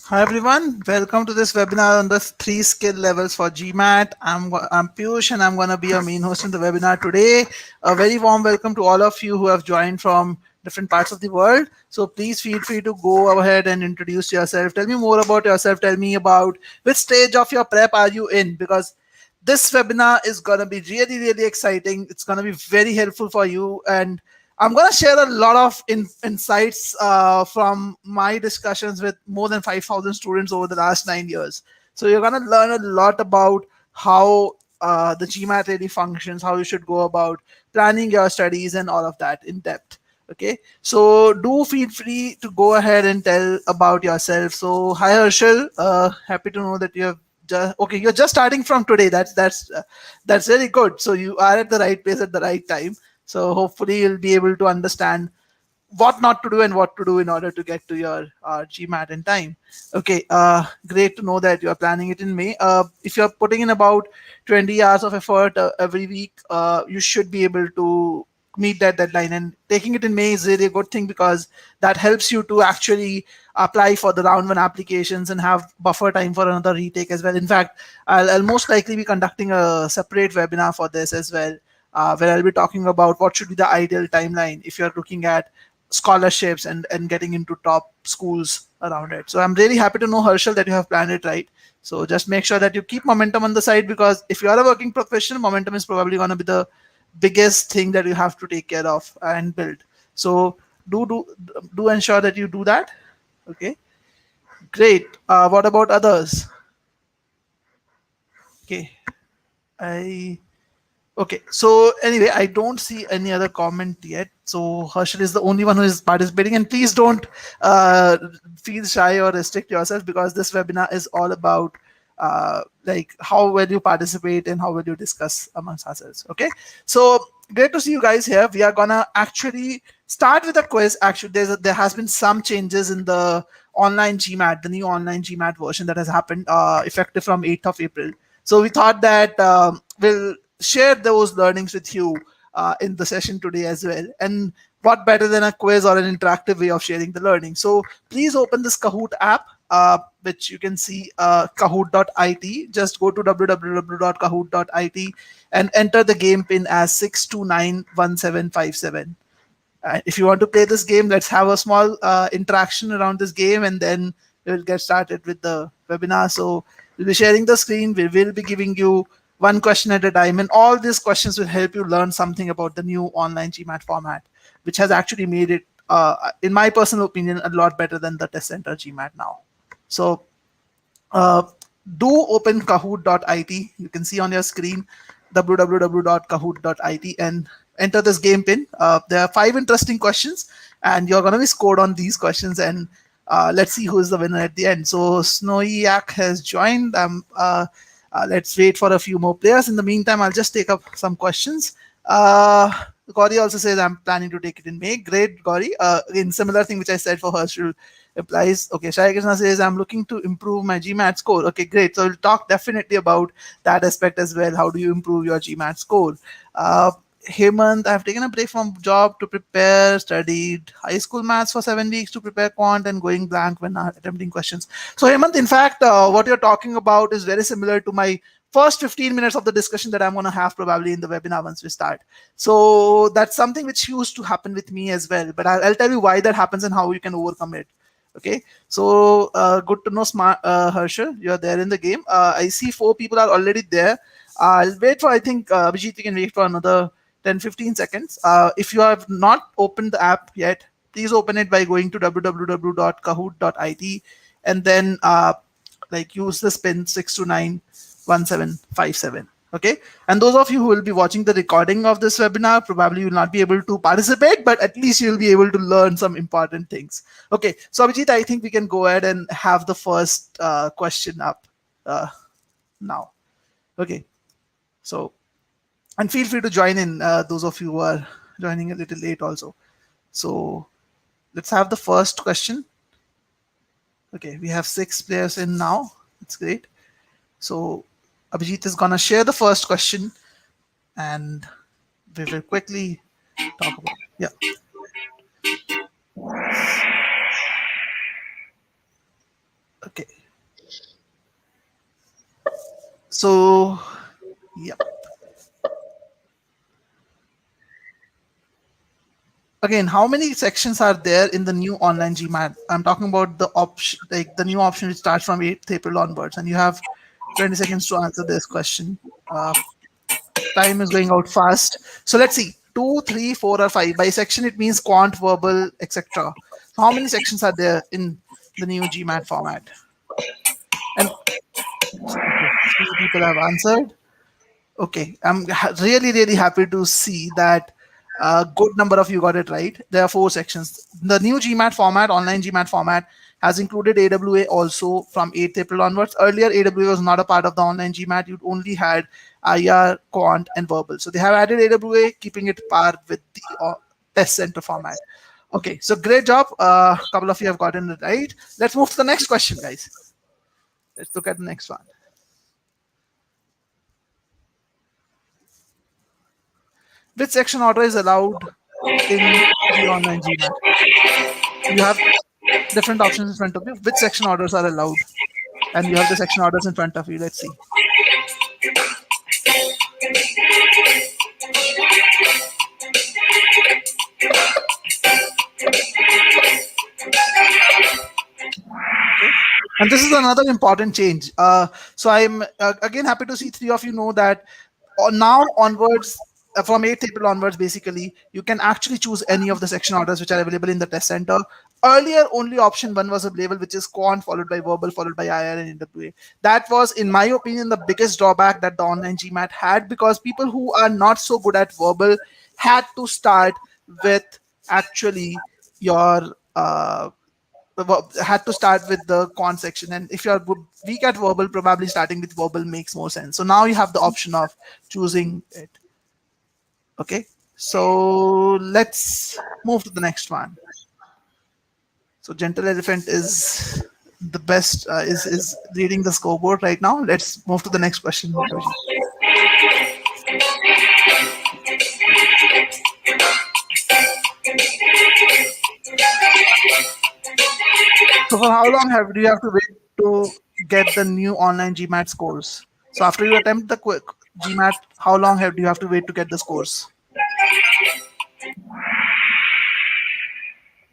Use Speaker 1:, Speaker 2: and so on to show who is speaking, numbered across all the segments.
Speaker 1: Hi everyone, welcome to this webinar on the three skill levels for GMAT. I'm Piyush and I'm going to be your main host in the webinar today. A very warm welcome to all of you who have joined from different parts of the world. So please feel free to go ahead and introduce yourself. Tell me more about yourself. Tell me about which stage of your prep are you in, because this webinar is going to be really exciting. It's going to be very helpful for you, and I'm going to share a lot of insights from my discussions with more than 5,000 students over the last 9 years. So you're going to learn a lot about how the GMAT really functions, how you should go about planning your studies, and all of that in depth. Okay, so do feel free to go ahead and tell about yourself. So hi Harshal, happy to know that you have okay, you're just starting from today. That's really good. So you are at the right place at the right time. So hopefully you'll be able to understand what not to do and what to do in order to get to your GMAT in time. Okay, great to know that you're planning it in May. If you're putting in about 20 hours of effort every week, you should be able to meet that deadline. And taking it in May is really a good thing because that helps you to actually apply for the round one applications and have buffer time for another retake as well. In fact, I'll most likely be conducting a separate webinar for this as well, where I'll be talking about what should be the ideal timeline if you're looking at scholarships and getting into top schools around it. So I'm really happy to know, Herschel, that you have planned it right. So just make sure that you keep momentum on the side, because if you are a working professional, momentum is probably going to be the biggest thing that you have to take care of and build. So do ensure that you do that. Okay, great. What about others? Okay, I Okay, so anyway, I don't see any other comment yet. So Herschel is the only one who is participating, and please don't uh, feel shy or restrict yourself, because this webinar is all about like how will you participate and how will you discuss amongst ourselves. Okay, so great to see you guys here. We are gonna actually start with a quiz. Actually, there has been some changes in the online GMAT, the new online GMAT version that has happened effective from 8th of April. So we thought that we'll share those learnings with you in the session today as well. And what better than a quiz or an interactive way of sharing the learning? So please open this Kahoot app, which you can see kahoot.it. Just go to www.kahoot.it and enter the game pin as 6291757. If you want to play this game, let's have a small interaction around this game, and then we'll get started with the webinar. So we'll be sharing the screen. We will be giving you one question at a time, and all these questions will help you learn something about the new online GMAT format, which has actually made it, in my personal opinion, a lot better than the test center GMAT now. So uh, do open kahoot.it. You can see on your screen www.kahoot.it and enter this game pin. There are 5 interesting questions, and you're going to be scored on these questions. And let's see who is the winner at the end. So Snowy Yak has joined. Let's wait for a few more players. In the meantime, I'll just take up some questions. Uh, Gauri also says I'm planning to take it in May. Great, Gauri. In similar thing which I said for Herschel applies. Okay, Shai Krishna says I'm looking to improve my GMAT score. Okay, great. So we'll talk definitely about that aspect as well. How do you improve your GMAT score? Hemant, I've taken a break from job to prepare, studied high school maths for 7 weeks to prepare quant and going blank when attempting questions. So Hemant, in fact, what you're talking about is very similar to my first 15 minutes of the discussion that I'm going to have probably in the webinar once we start. So that's something which used to happen with me as well, but I'll tell you why that happens and how you can overcome it. Okay, so good to know, smart Herschel, you're there in the game. I see 4 people are already there. I'll wait for, I think, Abhijit, you can wait for another 10-15 seconds. If you have not opened the app yet, please open it by going to www.kahoot.it and then like use this pin 6291757. Okay, and those of you who will be watching the recording of this webinar probably will not be able to participate, but at least you'll be able to learn some important things. Okay, so Abhijit, I think we can go ahead and have the first question up now. Okay, so, and feel free to join in, those of you who are joining a little late also. So let's have the first question. Okay, we have 6 players in now. That's great. So Abhijit is gonna share the first question, and we will quickly talk about it. Yeah. Okay. So, yep. Again, how many sections are there in the new online GMAT? I'm talking about the option, like the new option which starts from 8th April onwards, and you have 20 seconds to answer this question. Time is going out fast. So let's see, two, three, four, or five. By section, it means quant, verbal, etc. So how many sections are there in the new GMAT format? And okay, three people have answered. Okay, I'm really, really happy to see that a good number of you got it right. There are four sections. The new GMAT format, online GMAT format, has included AWA also from 8th April onwards. Earlier, AWA was not a part of the online GMAT. You only had IR, Quant, and Verbal. So they have added AWA, keeping it par with the test center format. Okay, so great job. A couple of you have gotten it right. Let's move to the next question, guys. Let's look at the next one. Which section order is allowed in the online GMAT? You have different options in front of you. Which section orders are allowed? And you have the section orders in front of you. Let's see. Okay. And this is another important change. So I'm again happy to see three of you know that now onwards, from 8th April onwards, basically, you can actually choose any of the section orders which are available in the test center. Earlier, only option one was available, which is quant, followed by verbal, followed by IR and NWA. That was, in my opinion, the biggest drawback that the online GMAT had, because people who are not so good at verbal had to start with actually your had to start with the quant section, and if you're weak at verbal, probably starting with verbal makes more sense. So now you have the option of choosing it. Okay, so let's move to the next one. So Gentle Elephant is the best, is leading the scoreboard right now. Let's move to the next question, Abhijit. So for how long do you have to wait to get the new online GMAT scores? So after you attempt the quick GMAT, how long do you have to wait to get the scores?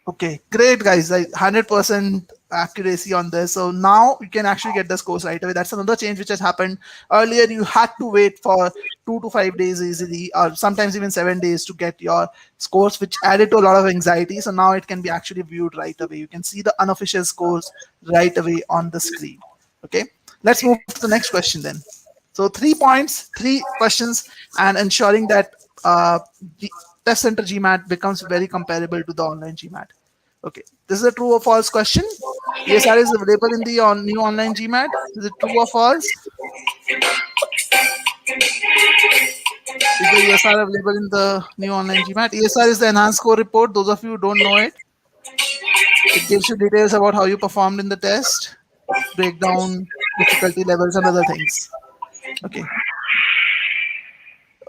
Speaker 1: Okay, great guys, like 100% accuracy on this. So now you can actually get the scores right away. That's another change which has happened. Earlier, you had to wait for 2 to 5 days easily, or sometimes even 7 days to get your scores, which added to a lot of anxiety. So now it can be actually viewed right away. You can see the unofficial scores right away on the screen. Okay, let's move to the next question then. So 3 points, three questions, and ensuring that the test center GMAT becomes very comparable to the online GMAT. Okay, this is a true or false question. ESR is available in the new online GMAT. Is it true or false? Is the ESR available in the new online GMAT? ESR is the enhanced score report. Those of you who don't know it, it gives you details about how you performed in the test, breakdown, difficulty levels, and other things. Okay.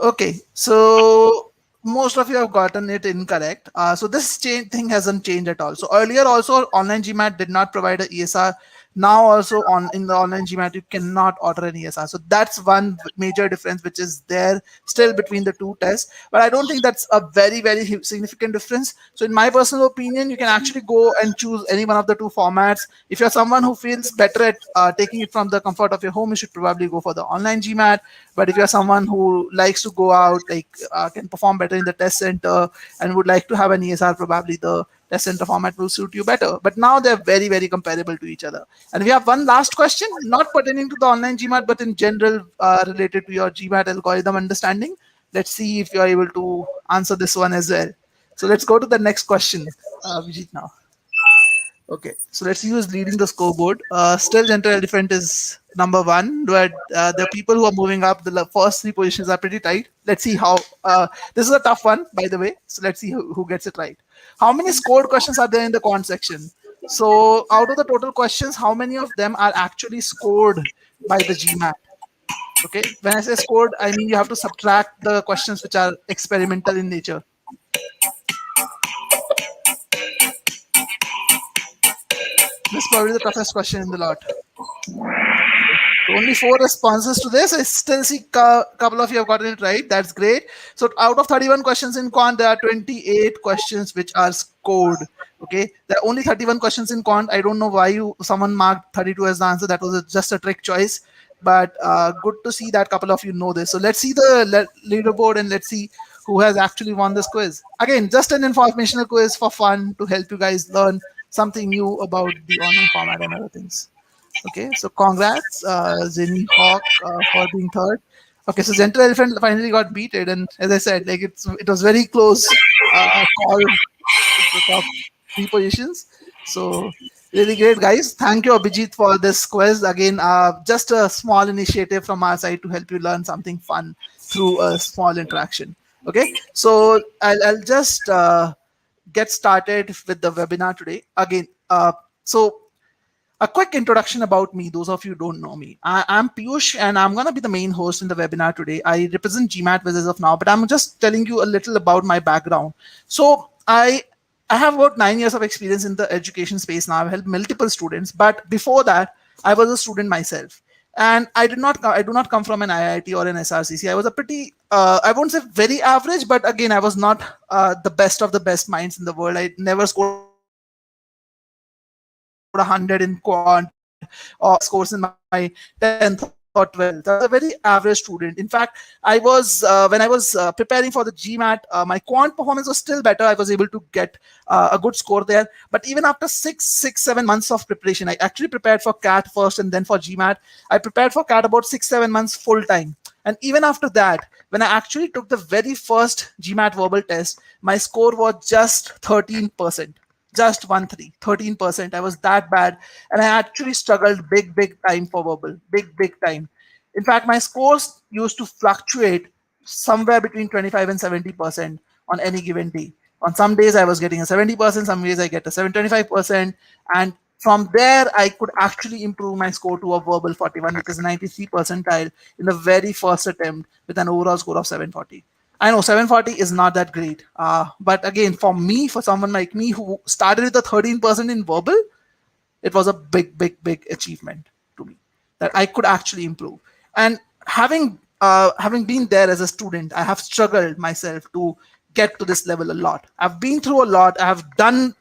Speaker 1: Okay, so most of you have gotten it incorrect. So this thing hasn't changed at all. So earlier also online GMAT did not provide a ESR. Now also in the online GMAT you cannot order an ESR. So that's one major difference which is there still between the two tests. But I don't think that's a very, very significant difference. So in my personal opinion, you can actually go and choose any one of the two formats. If you're someone who feels better at taking it from the comfort of your home, you should probably go for the online GMAT. But if you're someone who likes to go out, like can perform better in the test center and would like to have an ESR, probably the test center format will suit you better. But now they're very, very comparable to each other. And we have one last question, not pertaining to the online GMAT, but in general related to your GMAT algorithm understanding. Let's see if you're able to answer this one as well. So let's go to the next question, Vijit now. Okay, so let's use leading the scoreboard. Still, Gentle Elephant is number one, but the people who are moving up, the first three positions are pretty tight. Let's see how. This is a tough one, by the way. So let's see who gets it right. How many scored questions are there in the quant section? So out of the total questions, how many of them are actually scored by the GMAT? Okay, when I say scored, I mean you have to subtract the questions which are experimental in nature. This is probably the toughest question in the lot. So only 4 responses to this. I still see a couple of you have gotten it right. That's great. So out of 31 questions in quant, there are 28 questions which are scored. Okay, there are only 31 questions in quant. I don't know why someone marked 32 as the answer. That was just a trick choice. But good to see that couple of you know this. So let's see the leaderboard and let's see who has actually won this quiz. Again, just an informational quiz for fun to help you guys learn something new about the online format and other things. Okay, so congrats, Zenny Hawk, for being third. Okay, so Gentle Elephant finally got beaten, and as I said, like it was very close call the top 3 positions. So really great, guys. Thank you, Abhijit, for this quiz. Again, just a small initiative from our side to help you learn something fun through a small interaction. Okay, so I'll just get started with the webinar today. Again, so a quick introduction about me, those of you who don't know me. I'm Piyush and I'm going to be the main host in the webinar today. I represent GMAT as of now, but I'm just telling you a little about my background. So I have about 9 years of experience in the education space now. I've helped multiple students, but before that, I was a student myself. And I do not come from an IIT or an SRCC. I was a pretty, I won't say very average, but again, I was not the best of the best minds in the world. I never scored 100 in quant or scores in my 10th or 12th. I was a very average student. In fact, I was when I was preparing for the GMAT, my quant performance was still better. I was able to get a good score there. But even after 7 months of preparation, I actually prepared for CAT first and then for GMAT. I prepared for CAT about 7 months full time. And even after that, when I actually took the very first GMAT verbal test, my score was just 13%. Just 13%. I was that bad. And I actually struggled big time for verbal. Big time. In fact, my scores used to fluctuate somewhere between 25 and 70% on any given day. On some days, I was getting a 70%, some days I get a 725%. And from there, I could actually improve my score to a verbal 41, which is 93 percentile in the very first attempt with an overall score of 740. I know 740 is not that great. But again, for me, for someone like me who started with a 13% in verbal, it was a big achievement to me that I could actually improve. And having been there as a student, I have struggled myself to get to this level a lot. I've been through a lot. I have done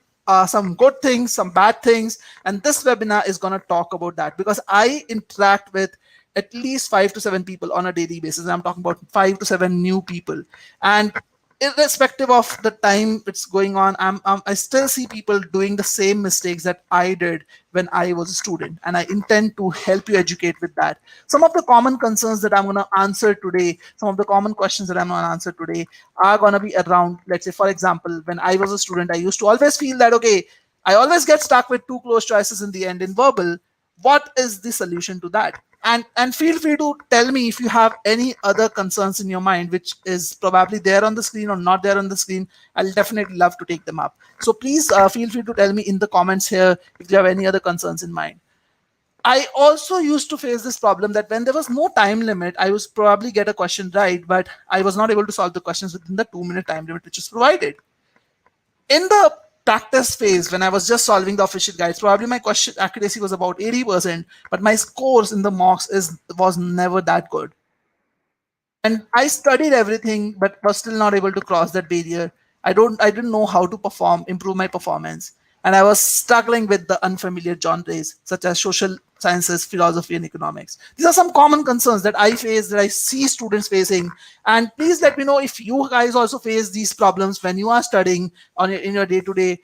Speaker 1: some good things, some bad things, and this webinar is going to talk about that because I interact with at least 5 to 7 people on a daily basis. I'm talking about 5 to 7 new people, and irrespective of the time it's going on, I still see people doing the same mistakes that I did when I was a student, and I intend to help you educate with that. Some of the common concerns that I'm going to answer today, some of the common questions that I'm going to answer today are going to be around, let's say, for example, when I was a student, I used to always feel that, okay, I always get stuck with 2 close choices in the end in verbal. What is the solution to that? And feel free to tell me if you have any other concerns in your mind which is probably there on the screen or not there on the screen. I'll definitely love to take them up. So please feel free to tell me in the comments here if you have any other concerns in mind. I also used to face this problem that when there was no time limit, I was probably get a question right, but I was not able to solve the questions within the 2-minute time limit which is provided. In the practice phase, when I was just solving the official guides, probably my question accuracy was about 80%, but my scores in the mocks was never that good. And I studied everything, but was still not able to cross that barrier. I didn't know how to improve my performance. And I was struggling with the unfamiliar genres such as social sciences, philosophy, and economics. These are some common concerns that I face, that I see students facing. And please let me know if you guys also face these problems when you are studying in your day-to-day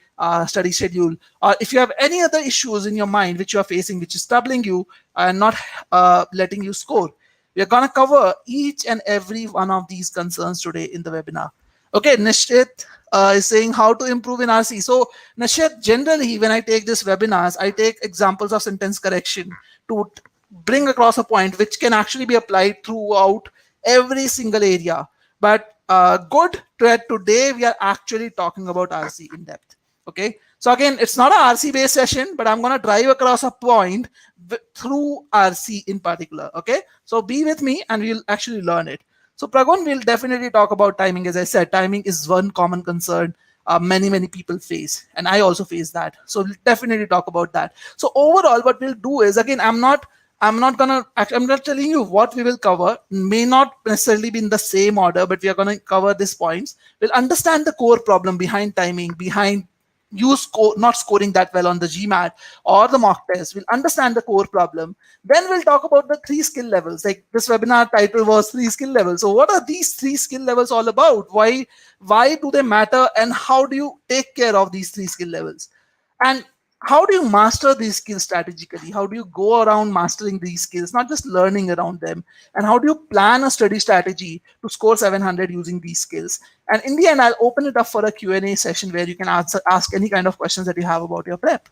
Speaker 1: study schedule, or if you have any other issues in your mind which you are facing, which is troubling you and not letting you score. We are going to cover each and every one of these concerns today in the webinar. Okay, Nishit is saying how to improve in RC. So Nishit, generally when I take these webinars, I take examples of sentence correction to bring across a point which can actually be applied throughout every single area. But good today we are actually talking about RC in depth. Okay, so again, it's not an RC based session, but I'm going to drive across a point through RC in particular. Okay, so be with me and we'll actually learn it. So Pragun will definitely talk about timing. As I said, timing is one common concern many people face, and I also face that. So we'll definitely talk about that. So overall, what we'll do is, again, I'm not I'm not telling you what we will cover. May not necessarily be in the same order, but we are going to cover these points. We'll understand the core problem behind timing, behind not scoring that well on the GMAT or the mock test. We'll understand the core problem. Then we'll talk about the 3 skill levels. Like this webinar title was 3 skill levels. So what are these 3 skill levels all about? Why do they matter? And how do you take care of these 3 skill levels? And how do you master these skills strategically? How do you go around mastering these skills, not just learning around them? And how do you plan a study strategy to score 700 using these skills? And in the end, I'll open it up for a Q&A session where you can ask any kind of questions that you have about your prep.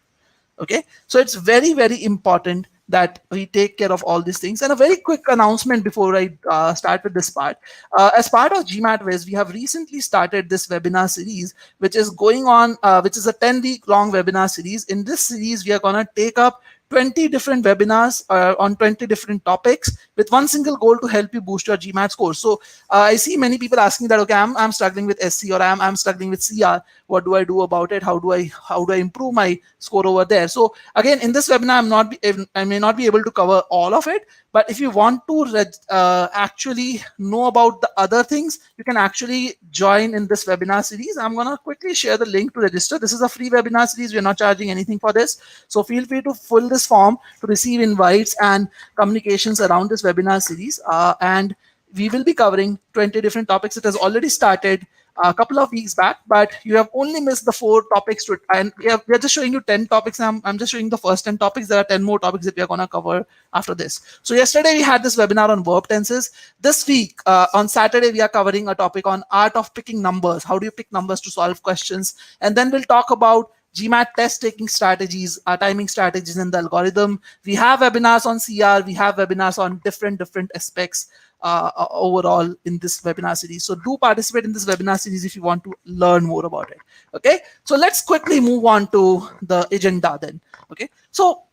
Speaker 1: Okay, so it's very, very important that we take care of all these things. And a very quick announcement before I start with this part. As part of GMAT Wiz, we have recently started this webinar series, which is going on, which is a 10-week long webinar series. In this series, we are going to take up 20 different webinars on 20 different topics with one single goal to help you boost your GMAT score. So I see many people asking that, okay, I'm struggling with SC or I'm struggling with CR. What do I do about it? How do I improve my score over there? So again, in this webinar, I may not be able to cover all of it, but if you want to actually know about the other things, you can actually join in this webinar series. I'm going to quickly share the link to register. This is a free webinar series. We're not charging anything for this. So feel free to fill this form to receive invites and communications around this webinar series. And we will be covering 20 different topics. It has already started a couple of weeks back, but you have only missed the 4 topics and we are just showing you 10 topics. I'm just showing the first 10 topics. There are 10 more topics that we are going to cover after this. So yesterday we had this webinar on verb tenses. This week on Saturday, we are covering a topic on art of picking numbers. How do you pick numbers to solve questions? And then we'll talk about GMAT test taking strategies, timing strategies in the algorithm. We have webinars on CR. We have webinars on different aspects overall in this webinar series. So do participate in this webinar series if you want to learn more about it. Okay, so let's quickly move on to the agenda then. Okay, so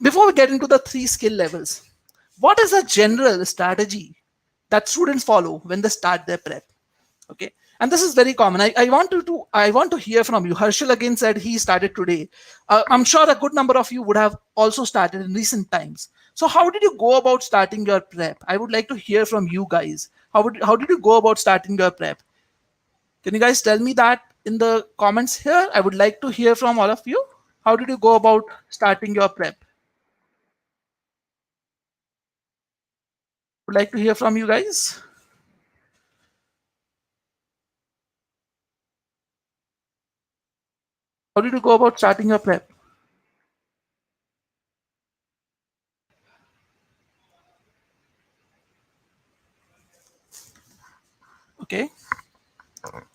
Speaker 1: before we get into the 3 skill levels, what is a general strategy that students follow when they start their prep? Okay, and this is very common. I want to hear from you. Harshal again said he started today. I'm sure a good number of you would have also started in recent times. So how did you go about starting your prep? I would like to hear from you guys. How did you go about starting your prep? Can you guys tell me that in the comments here? I would like to hear from all of you. How did you go about starting your prep? Would like to hear from you guys. How did you go about starting your prep? Okay.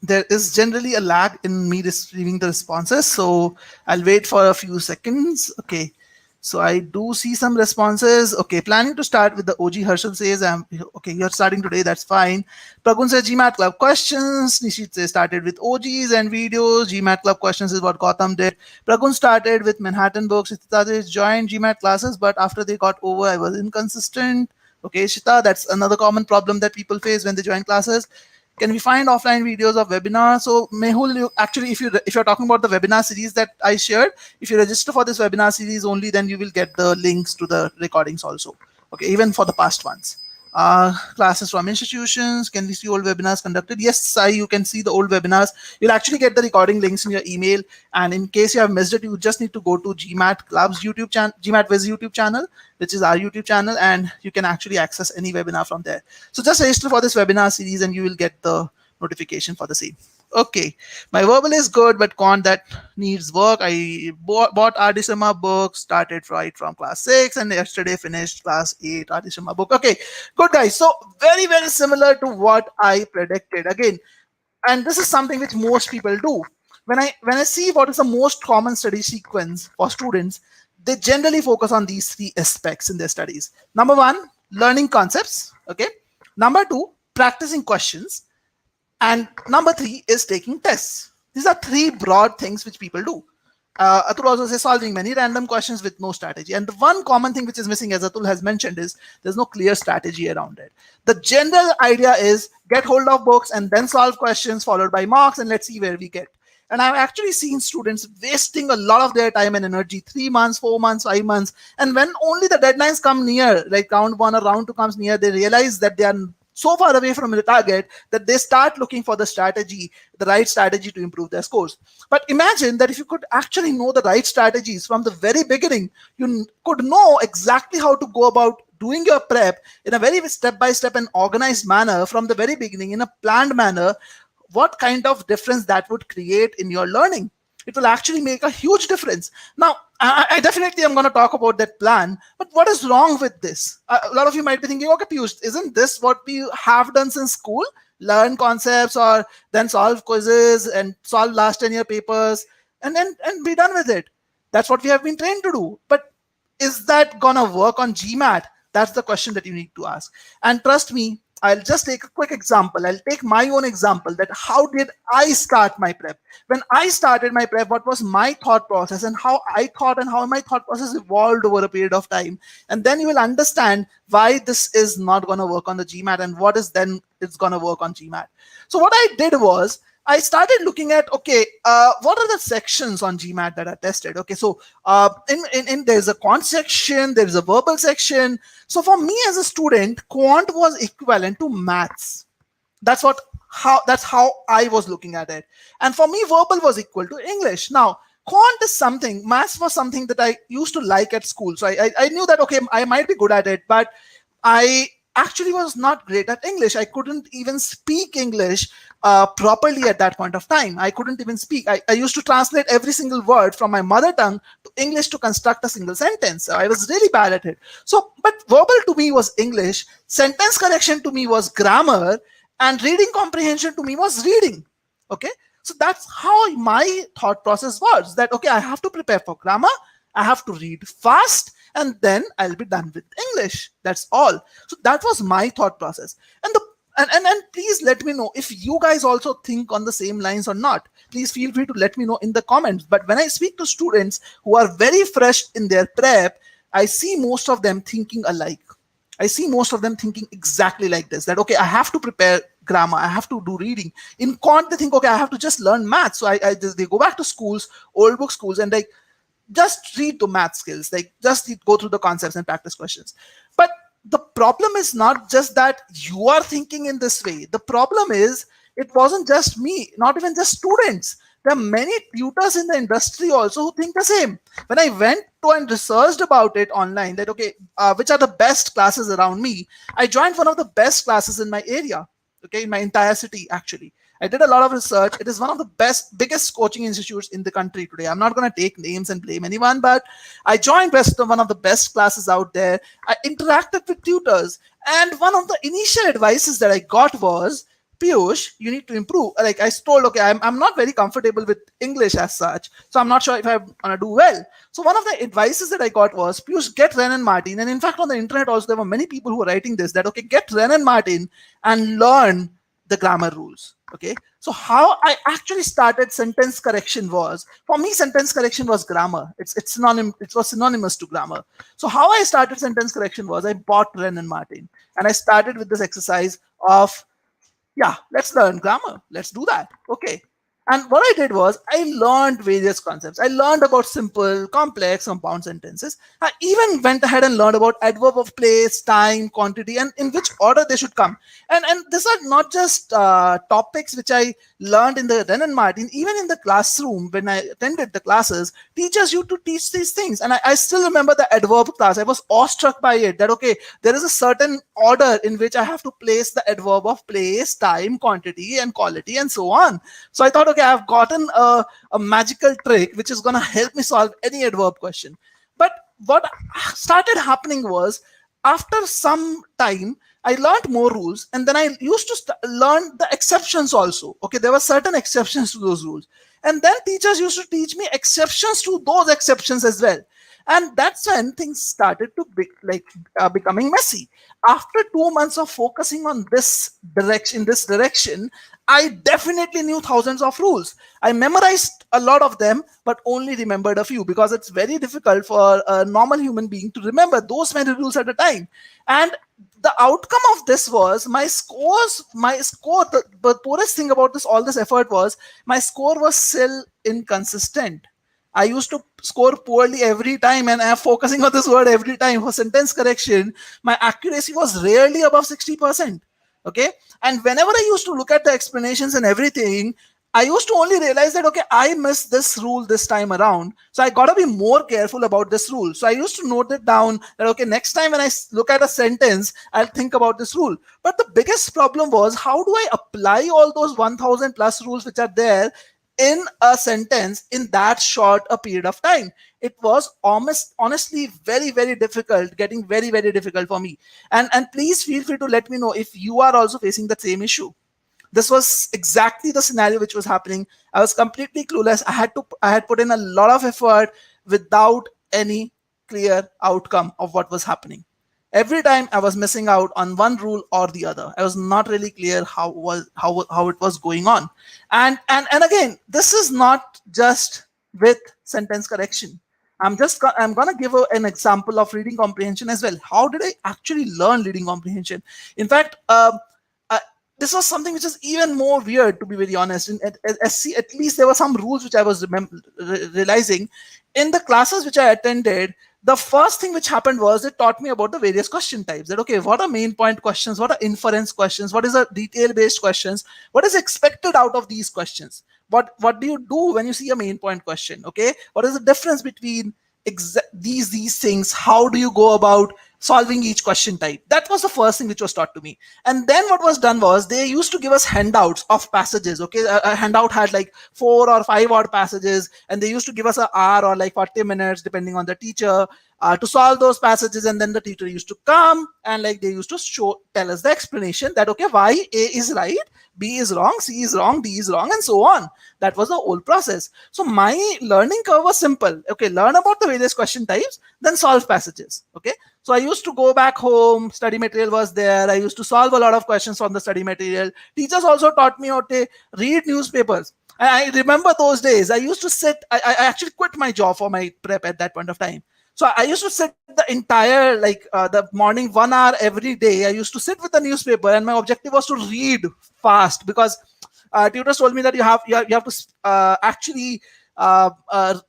Speaker 1: There is generally a lag in me receiving the responses, so I'll wait for a few seconds. Okay, so I do see some responses. Okay, planning to start with the OG. Herschel says, okay, you're starting today, that's fine. Pragun says GMAT Club questions. Nishit says started with OGs and videos. GMAT Club questions is what Gautam did. Pragun started with Manhattan books. Shita says joined GMAT classes, but after they got over, I was inconsistent. Okay, Shita, that's another common problem that people face when they join classes. Can we find offline videos of webinars? So Mehul, actually, if you're talking about the webinar series that I shared, if you register for this webinar series only, then you will get the links to the recordings also. Okay, even for the past ones. Classes from institutions. Can we see old webinars conducted? Yes, Sai, you can see the old webinars. You'll actually get the recording links in your email. And in case you have missed it, you just need to go to GMAT Club's YouTube channel, GMAT Wiz YouTube channel, which is our YouTube channel, and you can actually access any webinar from there. So just register for this webinar series and you will get the notification for the same. Okay, my verbal is good, but Quant that needs work. I bought Ardishama book, started right from class 6, and yesterday finished class 8 Ardishama book. Okay, good guys. So very, very similar to what I predicted. Again, and this is something which most people do. When I see what is the most common study sequence for students, they generally focus on these 3 aspects in their studies. Number 1, learning concepts. Okay. Number 2, practicing questions. And number 3 is taking tests. These are 3 broad things which people do. Atul also says solving many random questions with no strategy. And the one common thing which is missing, as Atul has mentioned, is there's no clear strategy around it. The general idea is get hold of books and then solve questions followed by mocks, and let's see where we get. And I've actually seen students wasting a lot of their time and energy, 3 months, 4 months, 5 months. And when only the deadlines come near, like round one or round two comes near, they realize that they are so far away from the target that they start looking for the right strategy to improve their scores. But imagine that if you could actually know the right strategies from the very beginning, you could know exactly how to go about doing your prep in a very step by step and organized manner from the very beginning, in a planned manner, what kind of difference that would create in your learning. It will actually make a huge difference. Now, I definitely am going to talk about that plan, but what is wrong with this? A lot of you might be thinking, okay, Piyush, isn't this what we have done since school? Learn concepts or then solve quizzes and solve last 10-year papers and be done with it. That's what we have been trained to do. But is that going to work on GMAT? That's the question that you need to ask. And trust me, I'll just take a quick example. I'll take my own example that how did I start my prep? When I started my prep, what was my thought process and how I thought and how my thought process evolved over a period of time. And then you will understand why this is not going to work on the GMAT and what is then it's going to work on GMAT. So what I did was I started looking at, okay, what are the sections on GMAT that are tested? Okay, so in there's a quant section, there's a verbal section. So for me as a student, quant was equivalent to maths. That's how I was looking at it. And for me, verbal was equal to English. Now, quant is something, maths was something that I used to like at school. So I knew that, okay, I might be good at it, but I actually was not great at English. I couldn't even speak English properly at that point of time. I couldn't even speak. I used to translate every single word from my mother tongue to English to construct a single sentence. I was really bad at it. So, but verbal to me was English, sentence correction to me was grammar, and reading comprehension to me was reading. Okay. So that's how my thought process was, that, okay, I have to prepare for grammar, I have to read fast, and then I'll be done with English. That's all. So that was my thought process. And please let me know if you guys also think on the same lines or not. Please feel free to let me know in the comments. But when I speak to students who are very fresh in their prep, I see most of them thinking alike. I see most of them thinking exactly like this, that, okay, I have to prepare grammar, I have to do reading. In quant, they think, okay, I have to just learn math. So they go back to schools, old book schools, and like, just read the math skills, like just go through the concepts and practice questions. But the problem is not just that you are thinking in this way. The problem is it wasn't just me, not even just students. There are many tutors in the industry also who think the same. When I went to and researched about it online, that, okay, which are the best classes around me, I joined one of the best classes in my area, okay, in my entire city actually. I did a lot of research. It is one of the biggest coaching institutes in the country today. I'm not going to take names and blame anyone, but I joined one of the best classes out there. I interacted with tutors. And one of the initial advices that I got was, Piyush, you need to improve. Like I told, okay, I'm not very comfortable with English as such. So I'm not sure if I'm going to do well. So one of the advices that I got was, Piyush, get Ren and Martin. And in fact, on the internet also, there were many people who were writing this, that, okay, get Ren and Martin and learn the grammar rules. Okay, so how I actually started sentence correction was, for me, sentence correction was grammar. It was synonymous to grammar. So how I started sentence correction was, I bought Ren and Martin, and I started with this exercise of, yeah, let's learn grammar. Let's do that. Okay. And what I did was I learned various concepts. I learned about simple, complex, compound sentences. I even went ahead and learned about adverb of place, time, quantity, and in which order they should come. And these are not just topics which I learned in the Ren and Martin. Even in the classroom, when I attended the classes, teachers used to teach these things. And I still remember the adverb class. I was awestruck by it, that, okay, there is a certain order in which I have to place the adverb of place, time, quantity, and quality, and so on. So I thought, okay, I've gotten a magical trick which is going to help me solve any adverb question. But what started happening was, after some time, I learned more rules, and then I used to learn the exceptions also. Okay, there were certain exceptions to those rules. And then teachers used to teach me exceptions to those exceptions as well. And that's when things started to becoming messy. After 2 months of focusing on this direction, I definitely knew thousands of rules. I memorized a lot of them, but only remembered a few, because it's very difficult for a normal human being to remember those many rules at a time. And the outcome of this was my score, the poorest thing about this, all this effort was my score was still inconsistent. I used to score poorly every time, and I'm focusing on this word every time for sentence correction. My accuracy was rarely above 60%. Okay. And whenever I used to look at the explanations and everything, I used to only realize that, okay, I missed this rule this time around. So I got to be more careful about this rule. So I used to note it down that, okay, next time when I look at a sentence, I'll think about this rule. But the biggest problem was, how do I apply all those 1000 plus rules which are there in a sentence in that short a period of time? It was honestly very, very difficult, getting very, very difficult for me. And please feel free to let me know if you are also facing the same issue. This was exactly the scenario which was happening. I was completely clueless. I had put in a lot of effort without any clear outcome of what was happening. Every time I was missing out on one rule or the other. I was not really clear how it was going on. And again, this is not just with sentence correction. I'm gonna give an example of reading comprehension as well. How did I actually learn reading comprehension? In fact, uh, this was something which is even more weird, to be very honest. At SC, at least there were some rules which I was realizing in the classes which I attended. The first thing which happened was it taught me about the various question types. That, okay, what are main point questions, what are inference questions, what is a detail based questions, what is expected out of these questions, what do you do when you see a main point question? Okay, what is the difference between these things? How do you go about solving each question type? That was the first thing which was taught to me. And then what was done was they used to give us handouts of passages. Okay, a handout had like 4 or 5 odd passages, and they used to give us an hour or like 40 minutes depending on the teacher to solve those passages. And then the teacher used to come and like they used to tell us the explanation that, okay, why A is right, B is wrong, C is wrong, D is wrong, and so on. That was the whole process. So my learning curve was simple. Okay, learn about the various question types, then solve passages. Okay, so I used to go back home, study material was there. I used to solve a lot of questions from the study material. Teachers also taught me how to read newspapers. I remember those days. I used to sit, I actually quit my job for my prep at that point of time. So I used to sit the entire, the morning 1 hour every day. I used to sit with the newspaper, and my objective was to read fast, because tutors told me that you have to actually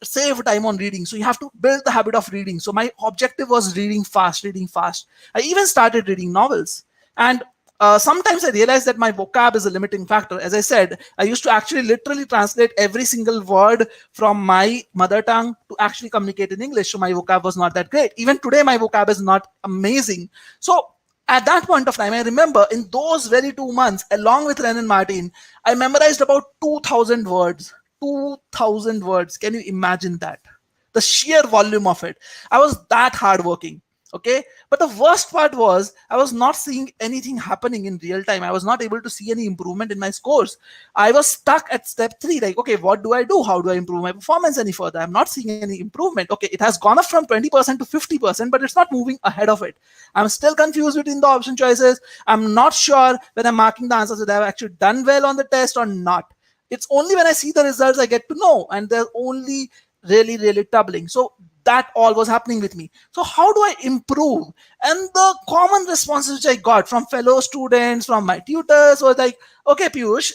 Speaker 1: save time on reading. So you have to build the habit of reading. So my objective was reading fast, reading fast. I even started reading novels. And sometimes I realized that my vocab is a limiting factor. As I said, I used to actually literally translate every single word from my mother tongue to actually communicate in English. So my vocab was not that great. Even today, my vocab is not amazing. So at that point of time, I remember in those very 2 months, along with Ren and Martin, I memorized about 2,000 words. 2,000 words. Can you imagine that? The sheer volume of it. I was that hardworking. Okay, but the worst part was I was not seeing anything happening in real time. I was not able to see any improvement in my scores. I was stuck at step 3. Like, okay, what do I do? How do I improve my performance any further? I'm not seeing any improvement. Okay, it has gone up from 20% to 50%, but it's not moving ahead of it. I'm still confused between the option choices. I'm not sure when I'm marking the answers that I've actually done well on the test or not. It's only when I see the results I get to know, and they're only really, really troubling. So that all was happening with me. So how do I improve? And the common responses which I got from fellow students, from my tutors, was like, okay, Piyush,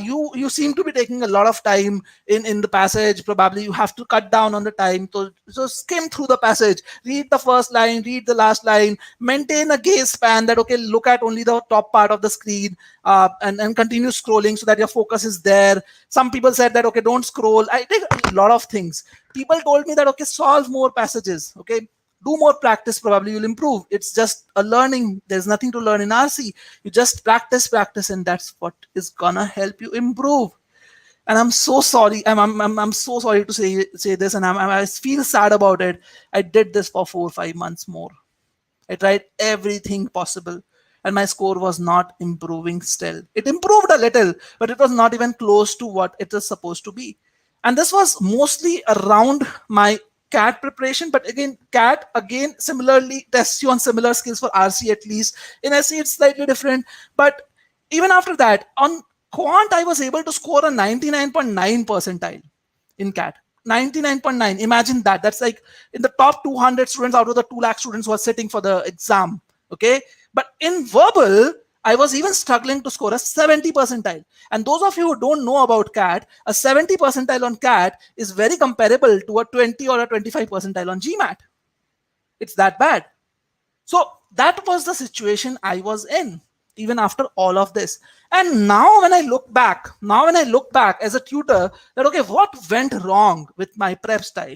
Speaker 1: you seem to be taking a lot of time in the passage. Probably you have to cut down on the time. So skim through the passage, read the first line, read the last line, maintain a gaze span that, okay, look at only the top part of the screen, and continue scrolling so that your focus is there. Some people said that, okay, don't scroll. I did a lot of things. People told me that, okay, solve more passages. Okay, do more practice, probably you'll improve. It's just a learning. There's nothing to learn in RC. You just practice, and that's what is gonna help you improve. And I'm so sorry. I'm so sorry to say this, and I feel sad about it. I did this for 4 or 5 months more. I tried everything possible, and my score was not improving still. It improved a little, but it was not even close to what it is supposed to be. And this was mostly around my CAT preparation. But again, CAT again similarly tests you on similar skills for RC at least. In SC, it's slightly different. But even after that, on Quant, I was able to score a 99.9 percentile in CAT. 99.9. Imagine that. That's like in the top 200 students out of the 2 lakh students who are sitting for the exam. Okay, But in verbal, I was even struggling to score a 70 percentile. And those of you who don't know about CAT, a 70 percentile on CAT is very comparable to a 20 or a 25 percentile on GMAT. It's that bad. So that was the situation I was in, even after all of this. And now when I look back as a tutor, that okay, what went wrong with my prep style?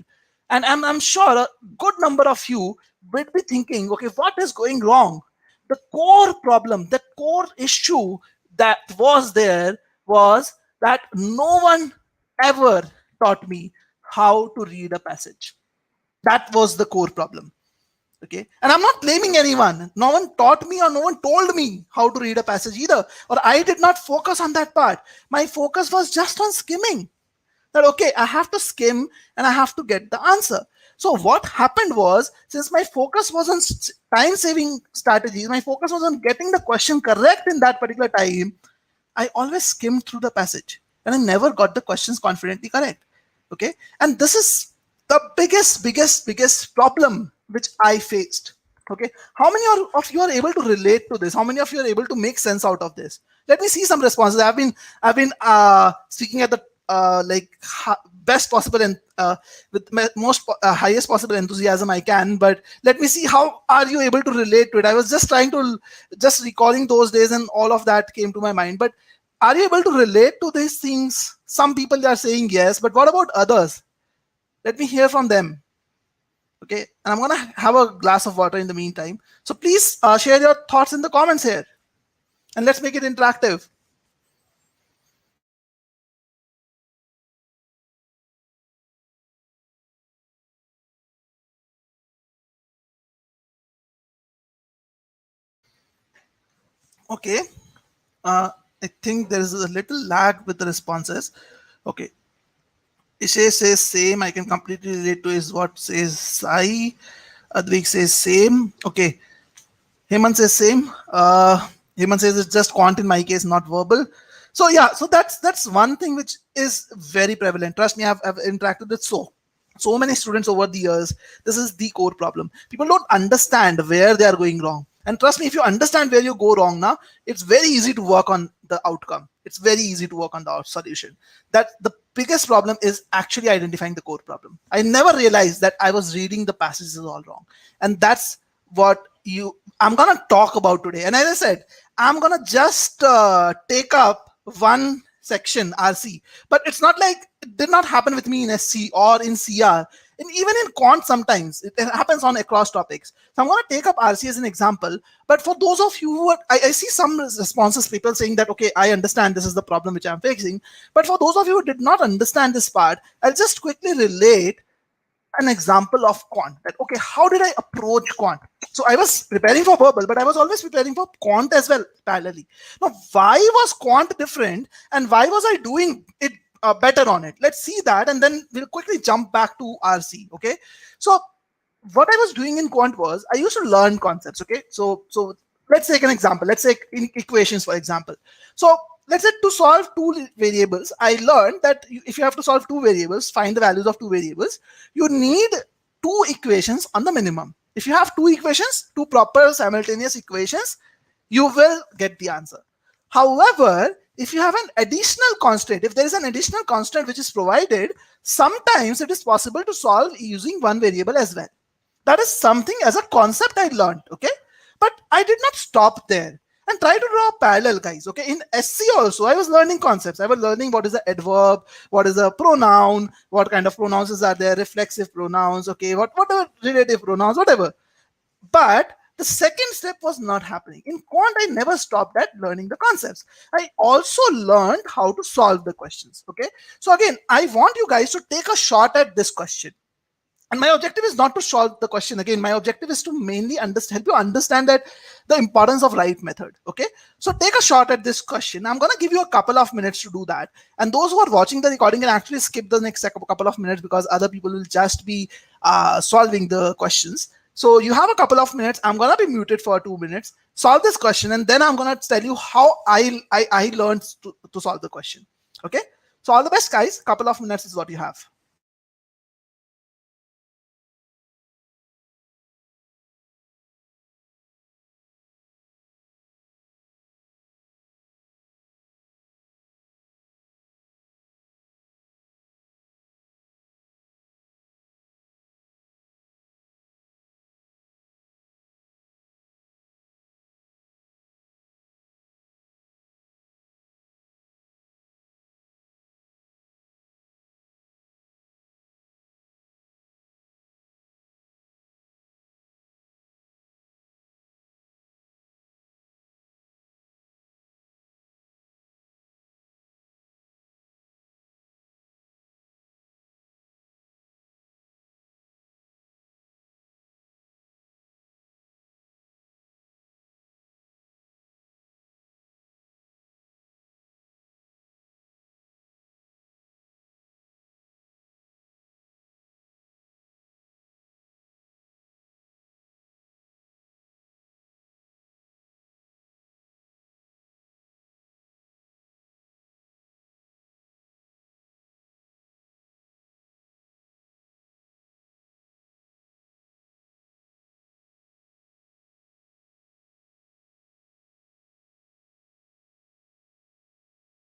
Speaker 1: And I'm sure a good number of you will be thinking, okay, what is going wrong? The core problem, the core issue that was there was that no one ever taught me how to read a passage. That was the core problem. Okay, and I'm not blaming anyone. No one taught me or no one told me how to read a passage either, or I did not focus on that part. My focus was just on skimming. That okay, I have to skim and I have to get the answer. So what happened was, since my focus was on time saving strategies, my focus was on getting the question correct in that particular time, I always skimmed through the passage and I never got the questions confidently correct. Okay, and this is the biggest problem which I faced. Okay, how many of you are able to relate to this? How many of you are able to make sense out of this? Let me see some responses. I've been speaking at the best possible and with most highest possible enthusiasm I can. But let me see, how are you able to relate to it? I was just trying to just recalling those days, and all of that came to my mind. But are you able to relate to these things? Some people are saying yes, but what about others? Let me hear from them. Okay, and I'm gonna have a glass of water in the meantime. So please share your thoughts in the comments here, and let's make it interactive. Okay, I think there is a little lag with the responses. Okay, Ishay says same. I can completely relate to is what says Sai. Advik says same. Okay, Hemant says same. Hemant says it's just quant in my case, not verbal. So yeah, so that's one thing which is very prevalent. Trust me, I've interacted with so many students over the years. This is the core problem. People don't understand where they are going wrong. And trust me, if you understand where you go wrong now, it's very easy to work on the outcome. It's very easy to work on the solution. That the biggest problem is actually identifying the core problem. I never realized that I was reading the passages all wrong. And that's what I'm gonna talk about today. And as I said, I'm gonna just take up one section RC, but it's not like it did not happen with me in SC or in CR, and even in quant sometimes it happens on across topics. So I'm going to take up RC as an example. But for those of you who I see some responses, people saying that okay, I understand this is the problem which I'm facing, but for those of you who did not understand this part, I'll just quickly relate an example of quant. That okay, how did I approach quant? So I was preparing for verbal, but I was always preparing for quant as well parallelly. Now, why was quant different, and why was I doing it better on it? Let's see that, and then we'll quickly jump back to RC. Okay, so what I was doing in quant was I used to learn concepts. Okay, so let's take an example. Let's take in equations, for example. So let's say to solve two variables, I learned that if you have to solve two variables, find the values of two variables, you need two equations on the minimum. If you have two equations, two proper simultaneous equations, you will get the answer. However, if you have an additional constant, if there is an additional constant which is provided, sometimes it is possible to solve using one variable as well. That is something as a concept I learned. Okay, but I did not stop there and try to draw a parallel, guys. Okay, in SC also I was learning concepts. I was learning what is the adverb, what is a pronoun, what kind of pronouns are there, reflexive pronouns, okay, whatever relative pronouns, whatever. But the second step was not happening. In quant, I never stopped at learning the concepts. I also learned how to solve the questions. Okay, so again, I want you guys to take a shot at this question. And my objective is not to solve the question. Again, my objective is to mainly help you understand that the importance of right method. Okay, so take a shot at this question. I'm going to give you a couple of minutes to do that, and those who are watching the recording can actually skip the next couple of minutes because other people will just be solving the questions. So you have a couple of minutes. I'm going to be muted for 2 minutes. Solve this question, and then I'm going to tell you how I learned to solve the question. Okay, so all the best, guys. Couple of minutes is what you have.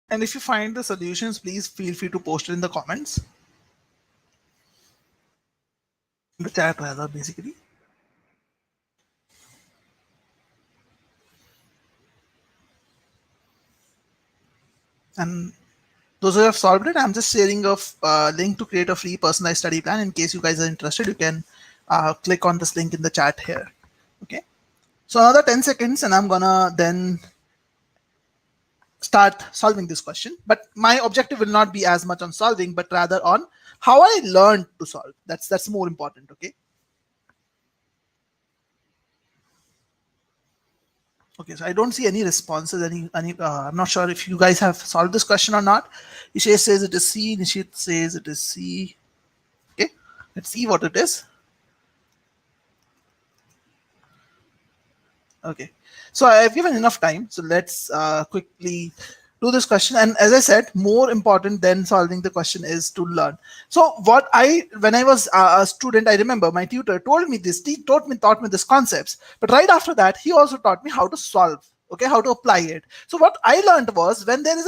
Speaker 1: And if you find the solutions, please feel free to post it in the comments, in the chat rather, basically. And those who have solved it, I'm just sharing a link to create a free personalized study plan. In case you guys are interested, you can click on this link in the chat here. Okay. So another 10 seconds and I'm gonna then start solving this question. But my objective will not be as much on solving, but rather on how I learned to solve. That's more important. Okay. Okay, so I don't see any responses. I'm not sure if you guys have solved this question or not. Ishay says it is C. Nishit says it is C. Okay, let's see what it is. Okay, so I've given enough time. So let's quickly do this question. And as I said, more important than solving the question is to learn. So when I was a student, I remember my tutor told me this, he taught me this concepts. But right after that, he also taught me how to solve. Okay, how to apply it. So what I learned was when there is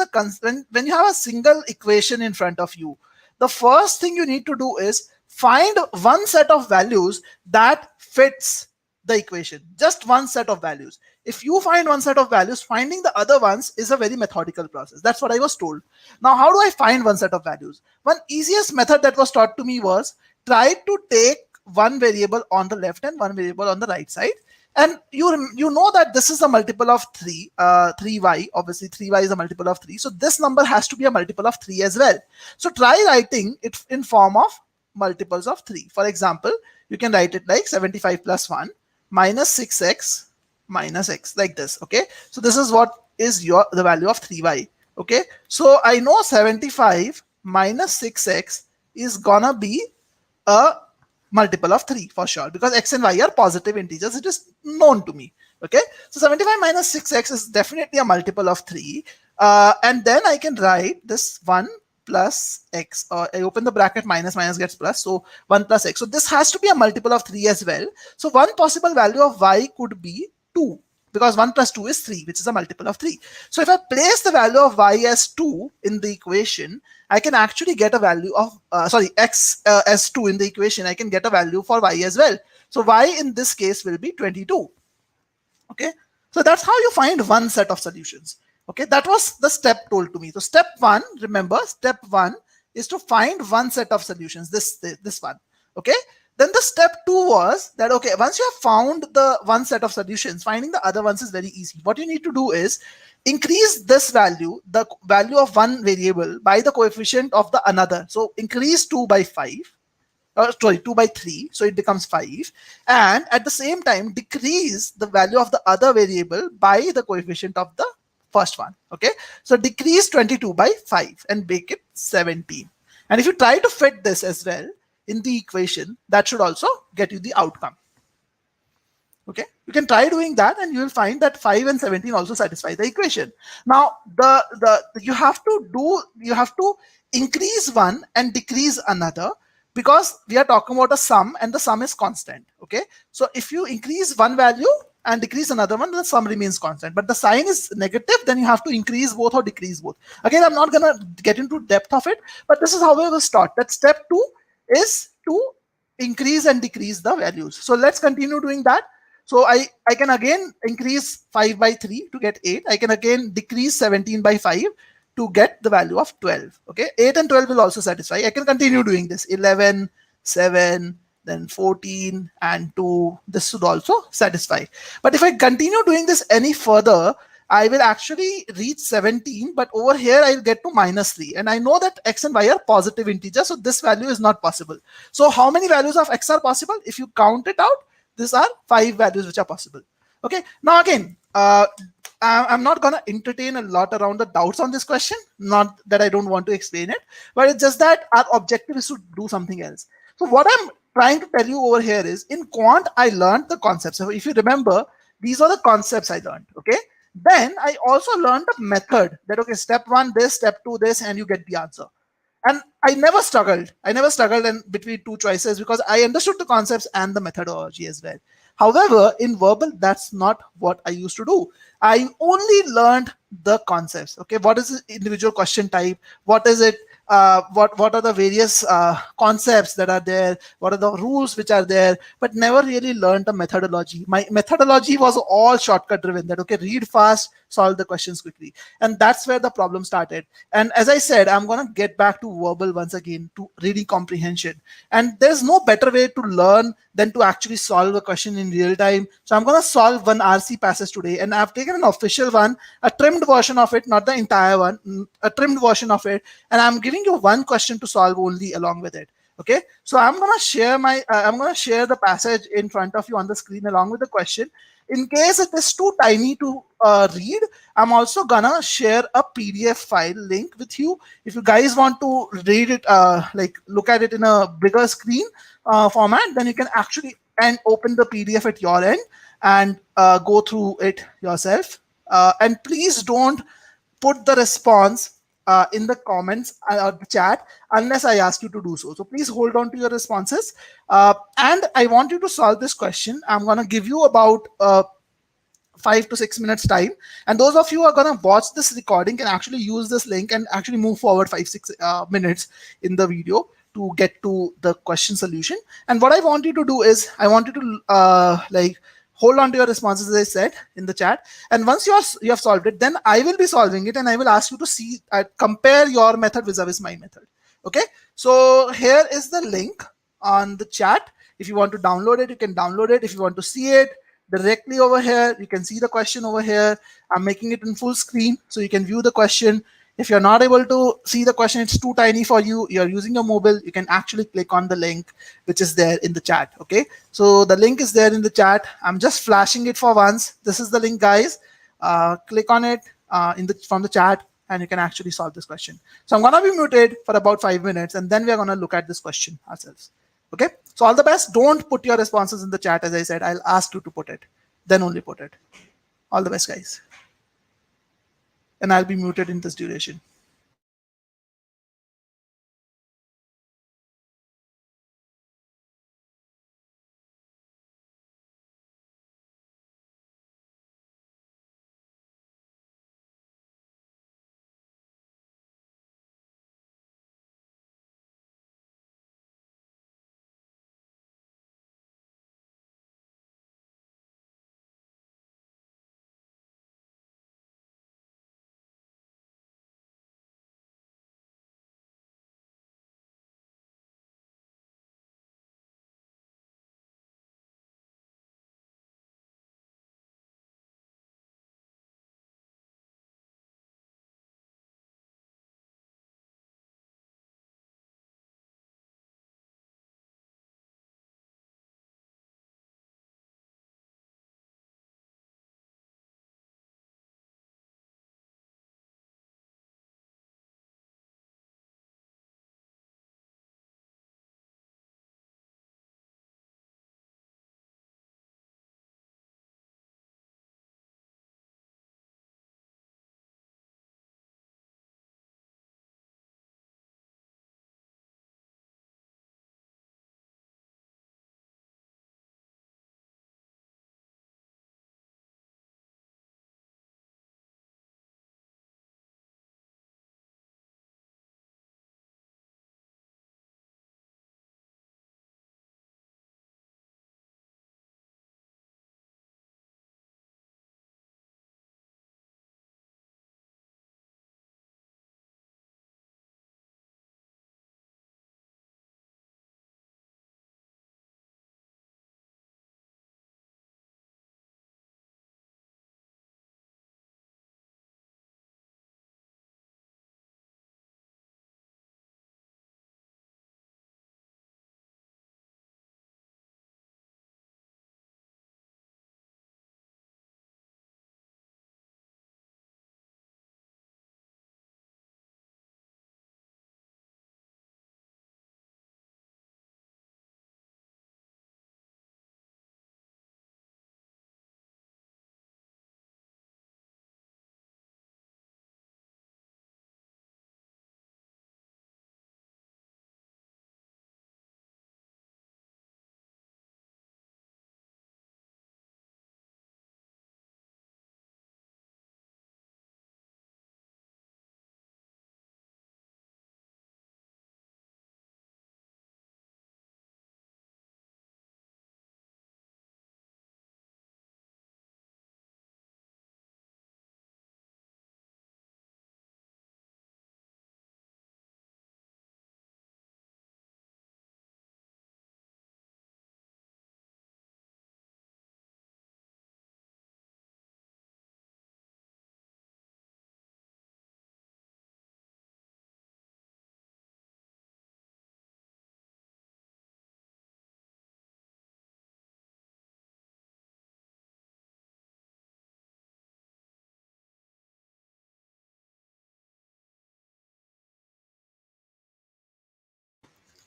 Speaker 1: when you have a single equation in front of you, the first thing you need to do is find one set of values that fits the equation, just one set of values. If you find one set of values, finding the other ones is a very methodical process. That's what I was told. Now, how do I find one set of values? One easiest method that was taught to me was try to take one variable on the left and one variable on the right side. And you know that this is a multiple of 3, 3y. Obviously, 3y is a multiple of 3. So this number has to be a multiple of 3 as well. So try writing it in form of multiples of 3. For example, you can write it like 75 plus 1 minus 6x minus x, like this. Okay, so this is what is the value of 3y. Okay, so I know 75 minus 6x is gonna be a multiple of 3 for sure, because x and y are positive integers. It is known to me. Okay, so 75 minus 6x is definitely a multiple of 3, and then I can write this 1 plus x, or I open the bracket, minus gets plus, so 1 plus x. So this has to be a multiple of 3 as well. So one possible value of y could be 2, because 1 plus 2 is 3, which is a multiple of 3. So if I place the value of y as 2 in the equation, I can actually get a value of x as 2 in the equation. I can get a value for y as well. So y in this case will be 22. Okay, so that's how you find one set of solutions. Okay, that was the step told to me. So step 1, remember, step 1 is to find one set of solutions, this one. Okay, then the step 2 was that, okay, once you have found the one set of solutions, finding the other ones is very easy. What you need to do is increase this value, the value of one variable, by the coefficient of the another. So increase 2 by 5. 2 by 3, so it becomes 5, and at the same time decrease the value of the other variable by the coefficient of the first one. Okay, so decrease 22 by 5 and make it 17. And if you try to fit this as well in the equation, that should also get you the outcome. Okay, you can try doing that and you will find that 5 and 17 also satisfy the equation. Now you have to increase one and decrease another, because we are talking about a sum and the sum is constant. Okay, so if you increase one value and decrease another one, the sum remains constant, but the sign is negative, then you have to increase both or decrease both. Again, I'm not gonna get into depth of it, but this is how we will start. That step 2 is to increase and decrease the values. So let's continue doing that. So I can again increase 5 by 3 to get 8. I can again decrease 17 by 5 to get the value of 12. Okay, 8 and 12 will also satisfy. I can continue doing this. 11, 7, then 14 and 2. This should also satisfy. But if I continue doing this any further, I will actually reach 17, but over here I'll get to minus 3. And I know that x and y are positive integers, so this value is not possible. So how many values of x are possible? If you count it out, these are 5 values which are possible. Okay, now again, I'm not going to entertain a lot around the doubts on this question. Not that I don't want to explain it, but it's just that our objective is to do something else. So what I'm trying to tell you over here is, in quant, I learned the concepts. So if you remember, these are the concepts I learned. Okay, then I also learned the method that, okay, step 1 this, step 2 this, and you get the answer. And I never struggled in between two choices because I understood the concepts and the methodology as well. However, in verbal, that's not what I used to do. I only learned the concepts. Okay, what is the individual question type? What is it? What are the various concepts that are there? What are the rules which are there? But never really learned the methodology. My methodology was all shortcut driven. That okay, read fast, solve the questions quickly, and that's where the problem started. And as I said, I'm going to get back to verbal once again, to reading comprehension. And there's no better way to learn than to actually solve a question in real time. So I'm going to solve one RC passage today, and I've taken an official one, a trimmed version of it, not the entire one, a trimmed version of it. And I'm giving you one question to solve only along with it. Okay, so I'm going to share the passage in front of you on the screen along with the question. In case it is too tiny to read, I'm also gonna share a PDF file link with you. If you guys want to read it, like look at it in a bigger screen format, then you can actually and open the PDF at your end and go through it yourself. And please don't put the response in the comments or the chat unless I ask you to do so. So please hold on to your responses. And I want you to solve this question. I'm gonna give you about 5 to 6 minutes time, and those of you who are going to watch this recording can actually use this link and actually move forward 5 6 minutes in the video to get to the question solution. And what I want you to do is I want you to like hold on to your responses as I said in the chat, and once you have solved it, then I will be solving it and I will ask you to see compare your method vis-a-vis my method. Okay, so here is the link on the chat. If you want to download it, you can download it. If you want to see it directly over here, you can see the question over here. I'm making it in full screen so you can view the question. If you're not able to see the question, it's too tiny for you, you're using your mobile, you can actually click on the link which is there in the chat. Okay, so the link is there in the chat. I'm just flashing it for once. This is the link, guys. Click on it from the chat and you can actually solve this question. So I'm going to be muted for about 5 minutes and then we're going to look at this question ourselves. Okay, so all the best. Don't put your responses in the chat. As I said, I'll ask you to put it, then only put it. All the best, guys. And I'll be muted in this duration.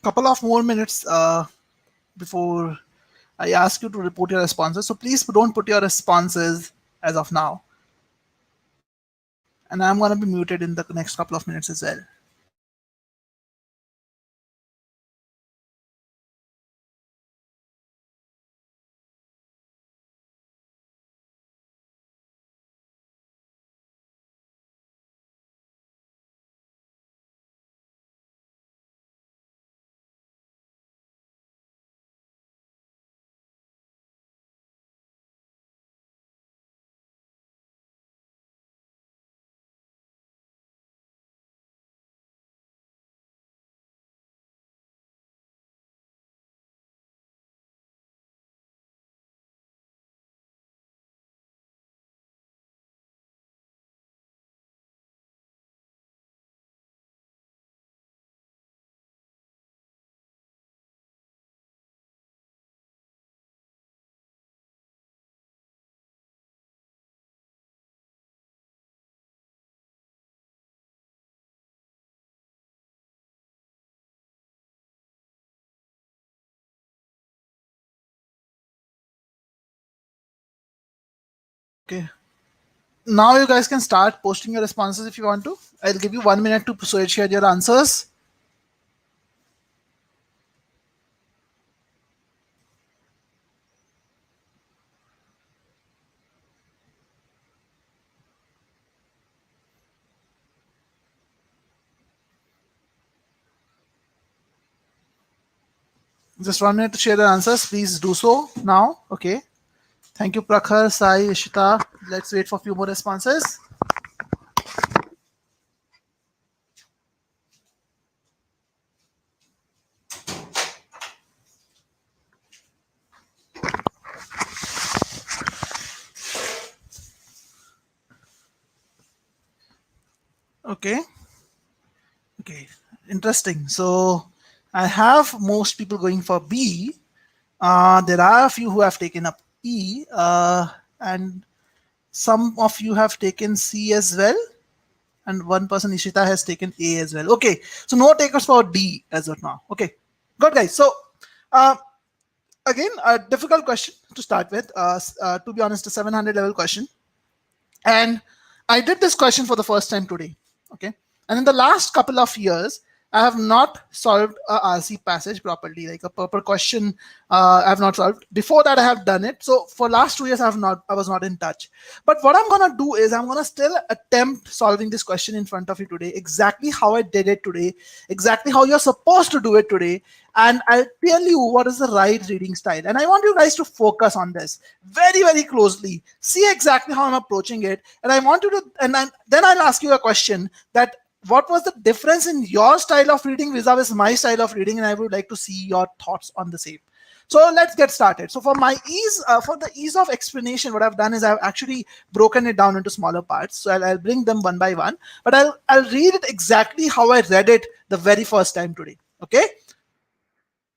Speaker 1: couple of more minutes before I ask you to report your responses. So please don't put your responses as of now. And I'm going to be muted in the next couple of minutes as well. Okay. Now you guys can start posting your responses if you want to. I'll give you 1 minute to share your answers. Just 1 minute to share your answers. Please do so now. Okay. Thank you, Prakhar, Sai, Ishita. Let's wait for a few more responses. Okay. Okay. Interesting. So I have most people going for B. There are a few who have taken up E, and some of you have taken C as well. And one person, Ishita, has taken A as well. Okay. So no takers for D as of now. Okay. Good, guys. So uh, again, a difficult question to start with. To be honest, a 700 level question. And I did this question for the first time today. Okay. And in the last couple of years, I have not solved a RC passage properly, like a proper question. I have not solved. Before that, I have done it. So for last 2 years, I was not in touch. But what I'm gonna do is I'm gonna still attempt solving this question in front of you today, exactly how I did it today, exactly how you're supposed to do it today, and I'll tell you what is the right reading style. And I want you guys to focus on this very, very closely. See exactly how I'm approaching it, and I want you to, and then I'll ask you a question that what was the difference in your style of reading vis-a-vis my style of reading, and I would like to see your thoughts on the same. So let's get started. So for my ease, for the ease of explanation, what I've done is I've actually broken it down into smaller parts. So I'll bring them one by one, but I'll read it exactly how I read it the very first time today. Okay.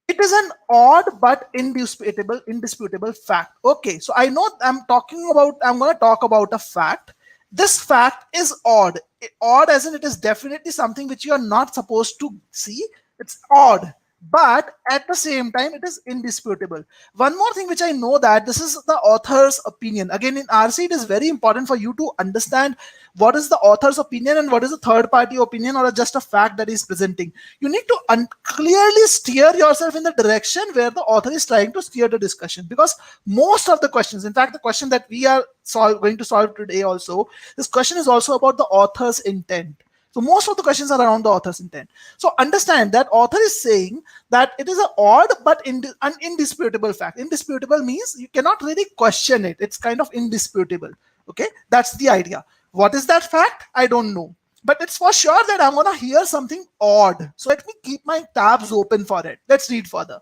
Speaker 1: It is an odd but indisputable fact. Okay, so I know I'm going to talk about a fact. This fact is odd. Odd as in it is definitely something which you are not supposed to see. It's odd, but at the same time, it is indisputable. One more thing which I know, that this is the author's opinion. Again, in RC, it is very important for you to understand what is the author's opinion and what is the third party opinion, or just a fact that is presenting. You need to clearly steer yourself in the direction where the author is trying to steer the discussion, because most of the questions, in fact the question that we are going to solve today also, this question is also about the author's intent. So most of the questions are around the author's intent. So understand that author is saying that it is an odd but an indisputable fact. Indisputable means you cannot really question it. It's kind of indisputable. Okay, that's the idea. What is that fact? I don't know. But it's for sure that I'm going to hear something odd. So let me keep my tabs open for it. Let's read further.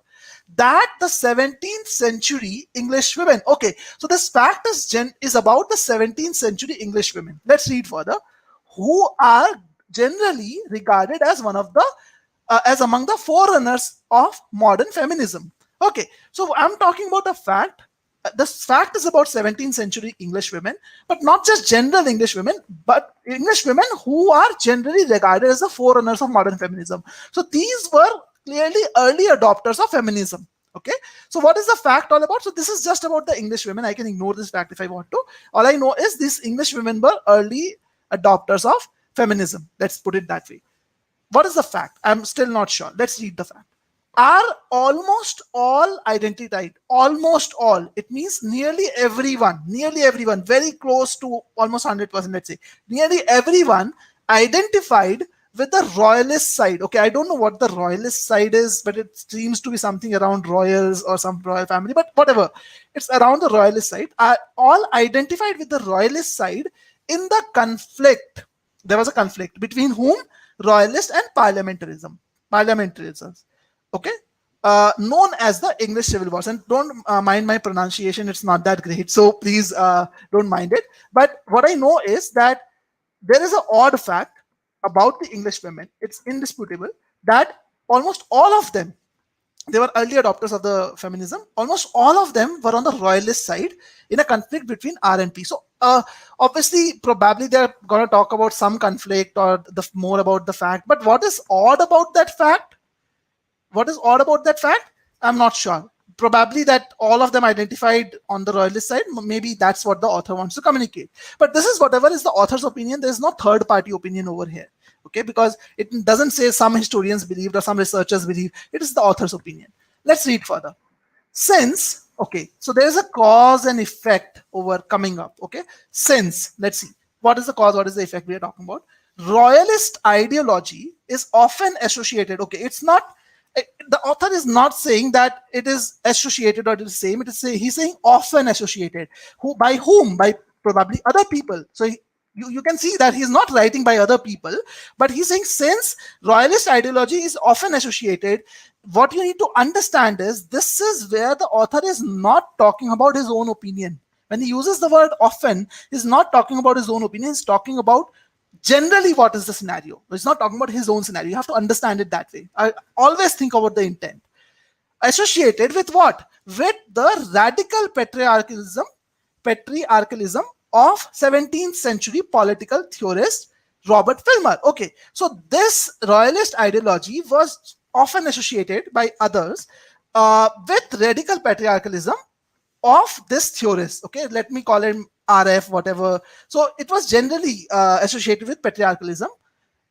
Speaker 1: That the 17th century English women. Okay, so this fact is about the 17th century English women. Let's read further. Who are generally regarded as one of the as among the forerunners of modern feminism. Okay, so I'm talking about a fact. This fact is about 17th century English women, but not just general English women, but English women who are generally regarded as the forerunners of modern feminism. So these were clearly early adopters of feminism. Okay, so what is the fact all about? So this is just about the English women. I can ignore this fact if I want to. All I know is these English women were early adopters of feminism. Let's put it that way. What is the fact? I'm still not sure. Let's read the fact. Are almost all identified? Almost all. It means nearly everyone, very close to almost 100%, let's say. Nearly everyone identified with the royalist side. Okay, I don't know what the royalist side is, but it seems to be something around royals or some royal family, but whatever. It's around the royalist side. Are all identified with the royalist side in the conflict. There was a conflict between whom? Royalist and parliamentarism. Okay, known as the English Civil Wars. And don't mind my pronunciation, it's not that great, so please don't mind it. But what I know is that there is an odd fact about the English women. It's indisputable that almost all of them, they were early adopters of the feminism. Almost all of them were on the royalist side in a conflict between R and P. So obviously, probably they're going to talk about some conflict or more about the fact. But what is odd about that fact? What is odd about that fact? I'm not sure. Probably that all of them identified on the royalist side. Maybe that's what the author wants to communicate. But this is whatever is the author's opinion. There is no third party opinion over here. Okay, because it doesn't say some historians believed or some researchers believe. It is the author's opinion. Let's read further. Since, okay, so there is a cause and effect over coming up. Okay, since, let's see. What is the cause? What is the effect we are talking about? Royalist ideology is often associated. Okay, it's not, the author is not saying that it is associated or it is the same. It is he's saying often associated. Who, by whom? By probably other people. So you can see that he's not writing by other people, but he's saying since royalist ideology is often associated, what you need to understand is this is where the author is not talking about his own opinion. When he uses the word often, he's not talking about his own opinion. He's talking about generally what is the scenario. He's not talking about his own scenario. You have to understand it that way. I always think about the intent. Associated with what? With the radical patriarchalism of 17th century political theorist Robert Filmer. Okay, so this royalist ideology was often associated by others with radical patriarchalism of this theorist. Okay, let me call him RF, whatever. So it was generally associated with patriarchalism.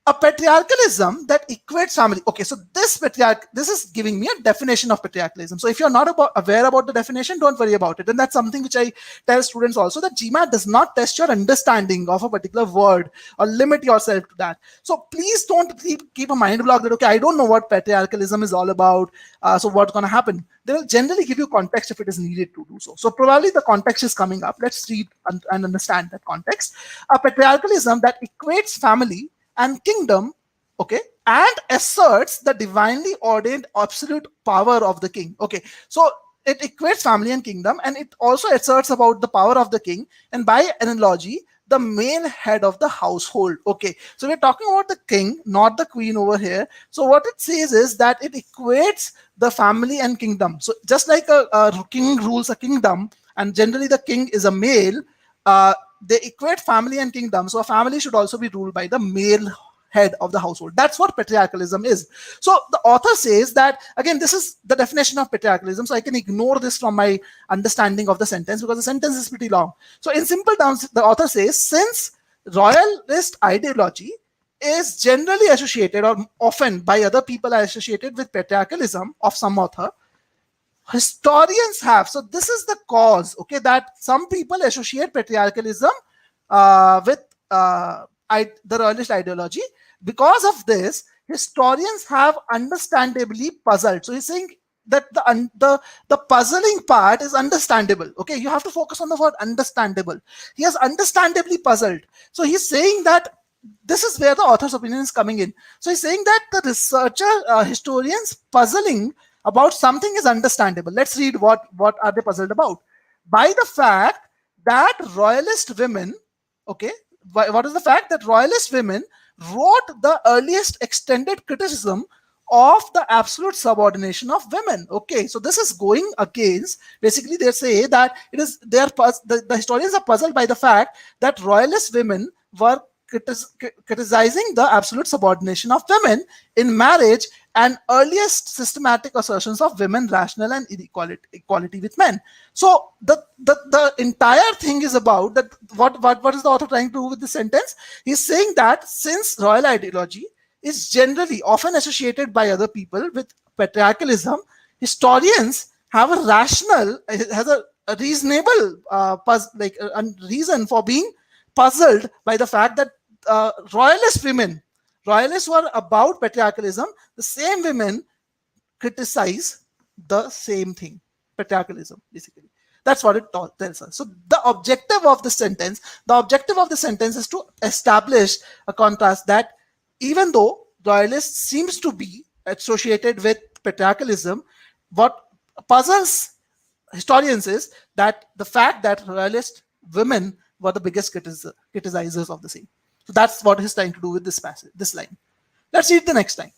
Speaker 1: A patriarchalism that equates family. Okay, so this is giving me a definition of patriarchalism. So if you're not aware about the definition, don't worry about it. And that's something which I tell students also, that GMAT does not test your understanding of a particular word or limit yourself to that. So please don't keep a mind block that, okay, I don't know what patriarchalism is all about. So what's going to happen? They will generally give you context if it is needed to do so. So probably the context is coming up. Let's read and understand that context. A patriarchalism that equates family and kingdom, okay, and asserts the divinely ordained absolute power of the king. Okay, so it equates family and kingdom, and it also asserts about the power of the king, and by analogy, the male head of the household. Okay, so we're talking about the king, not the queen over here. So what it says is that it equates the family and kingdom. So just like a king rules a kingdom, and generally the king is a male, they equate family and kingdom. So a family should also be ruled by the male head of the household. That's what patriarchalism is. So the author says that, again, this is the definition of patriarchalism. So I can ignore this from my understanding of the sentence because the sentence is pretty long. So in simple terms, the author says, since royalist ideology is generally associated, or often by other people are associated with patriarchalism of some author, historians have, so this is the cause, okay, that some people associate patriarchalism with the royalist ideology. Because of this, historians have understandably puzzled. So he's saying that the puzzling part is understandable. Okay, you have to focus on the word understandable. He has understandably puzzled. So he's saying that this is where the author's opinion is coming in. So he's saying that the researcher, historians puzzling about something is understandable. Let's read what are they puzzled about. By the fact that royalist women, okay, what is the fact that royalist women wrote the earliest extended criticism of the absolute subordination of women. Okay, so this is going against, basically they say that it is, the historians are puzzled by the fact that royalist women were criticizing the absolute subordination of women in marriage and earliest systematic assertions of women rational and equality with men. So the entire thing is about that. What is the author trying to do with this sentence? He's saying that since royal ideology is generally often associated by other people with patriarchalism, historians have a rational, has a reasonable reason for being puzzled by the fact that royalist women, royalists were about patriarchalism, the same women criticize the same thing, patriarchalism, basically. That's what it tells us. So the objective of the sentence is to establish a contrast that even though royalists seems to be associated with patriarchalism, what puzzles historians is that the fact that royalist women were the biggest criticizers of the same. So that's what he's trying to do with this passage, this line. Let's read the next line.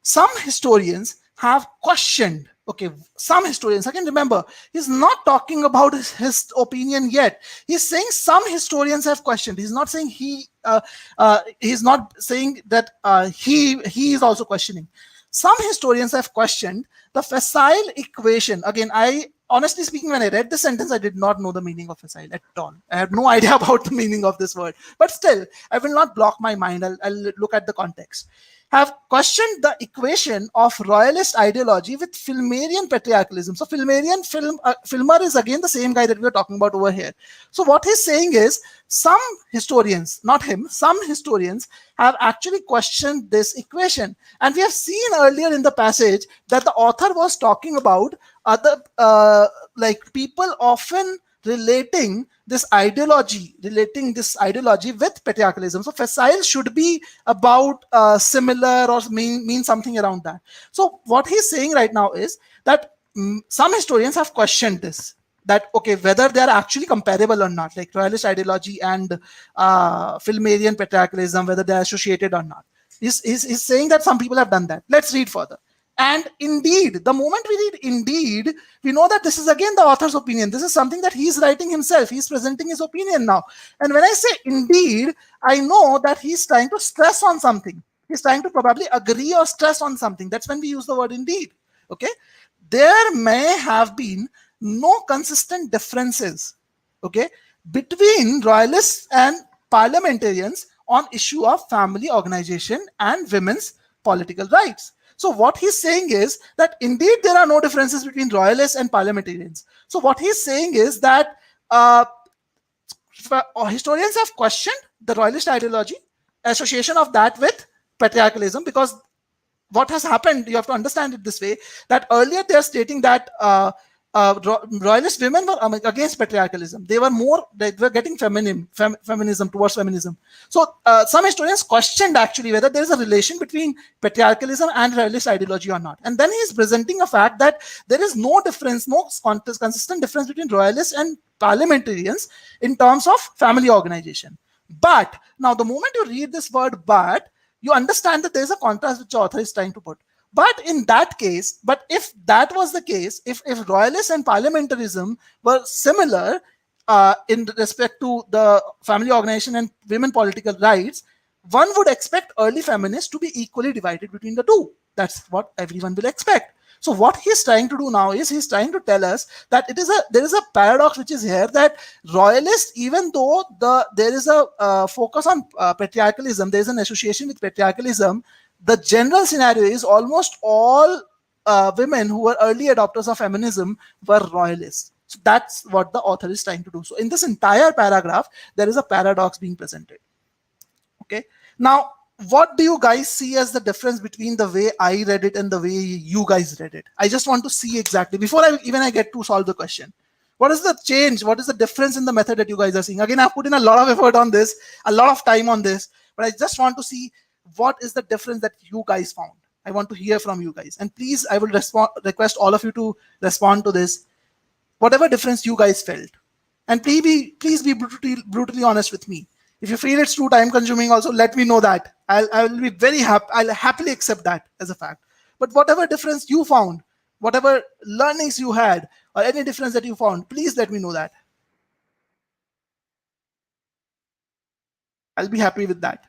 Speaker 1: Some historians have questioned. Okay, some historians, again, remember, he's not talking about his opinion yet. He's saying some historians have questioned. He's not saying he's not saying that he is also questioning. Some historians have questioned the facile equation. Again, honestly speaking, when I read this sentence, I did not know the meaning of facile at all. I have no idea about the meaning of this word. But still, I will not block my mind. I'll look at the context. Have questioned the equation of royalist ideology with Filmarian patriarchalism. So Filmer is again the same guy that we were talking about over here. So what he's saying is some historians, not him, some historians have actually questioned this equation. And we have seen earlier in the passage that the author was talking about other people often relating this ideology with patriarchalism. So facile should be about similar or mean something around that. So what he's saying right now is that some historians have questioned this, that okay, whether they are actually comparable or not, like royalist ideology and Filmarian patriarchalism, whether they are associated or not. He's saying that some people have done that. Let's read further. And indeed, the moment we read indeed, we know that this is again the author's opinion. This is something that he's writing himself. He's presenting his opinion now. And when I say indeed, I know that he's trying to stress on something. He's trying to probably agree or stress on something. That's when we use the word indeed. Okay. There may have been no consistent differences, okay, between royalists and parliamentarians on issue of family organization and women's political rights. So what he's saying is that indeed there are no differences between royalists and parliamentarians. So what he's saying is that historians have questioned the royalist ideology, association of that with patriarchalism, because what has happened, you have to understand it this way, that earlier they are stating that royalist women were against patriarchalism. They were getting feminism towards feminism. So some historians questioned actually whether there is a relation between patriarchalism and royalist ideology or not. And then he is presenting a fact that there is no difference, no consistent difference between royalists and parliamentarians in terms of family organization. But now the moment you read this word but, you understand that there is a contrast which the author is trying to put. But in that case, but if that was the case, if royalists and parliamentarism were similar in respect to the family organization and women political rights, one would expect early feminists to be equally divided between the two. That's what everyone will expect. So what he's trying to do now is he's trying to tell us that there is a paradox which is here, that royalists, even though there is a focus on patriarchalism, there is an association with patriarchalism, the general scenario is almost all women who were early adopters of feminism were royalists. So that's what the author is trying to do. So in this entire paragraph, there is a paradox being presented. Okay. Now, what do you guys see as the difference between the way I read it and the way you guys read it? I just want to see exactly, before I get to solve the question. What is the change? What is the difference in the method that you guys are seeing? Again, I've put in a lot of effort on this, a lot of time on this, but I just want to see what is the difference that you guys found. I want to hear from you guys. And please, I will request all of you to respond to this, whatever difference you guys felt. And please be brutally honest with me. If you feel it's too time consuming, also let me know that. I will be very happy. I'll happily accept that as a fact. But whatever difference you found, whatever learnings you had, or any difference that you found, please let me know that. I'll be happy with that.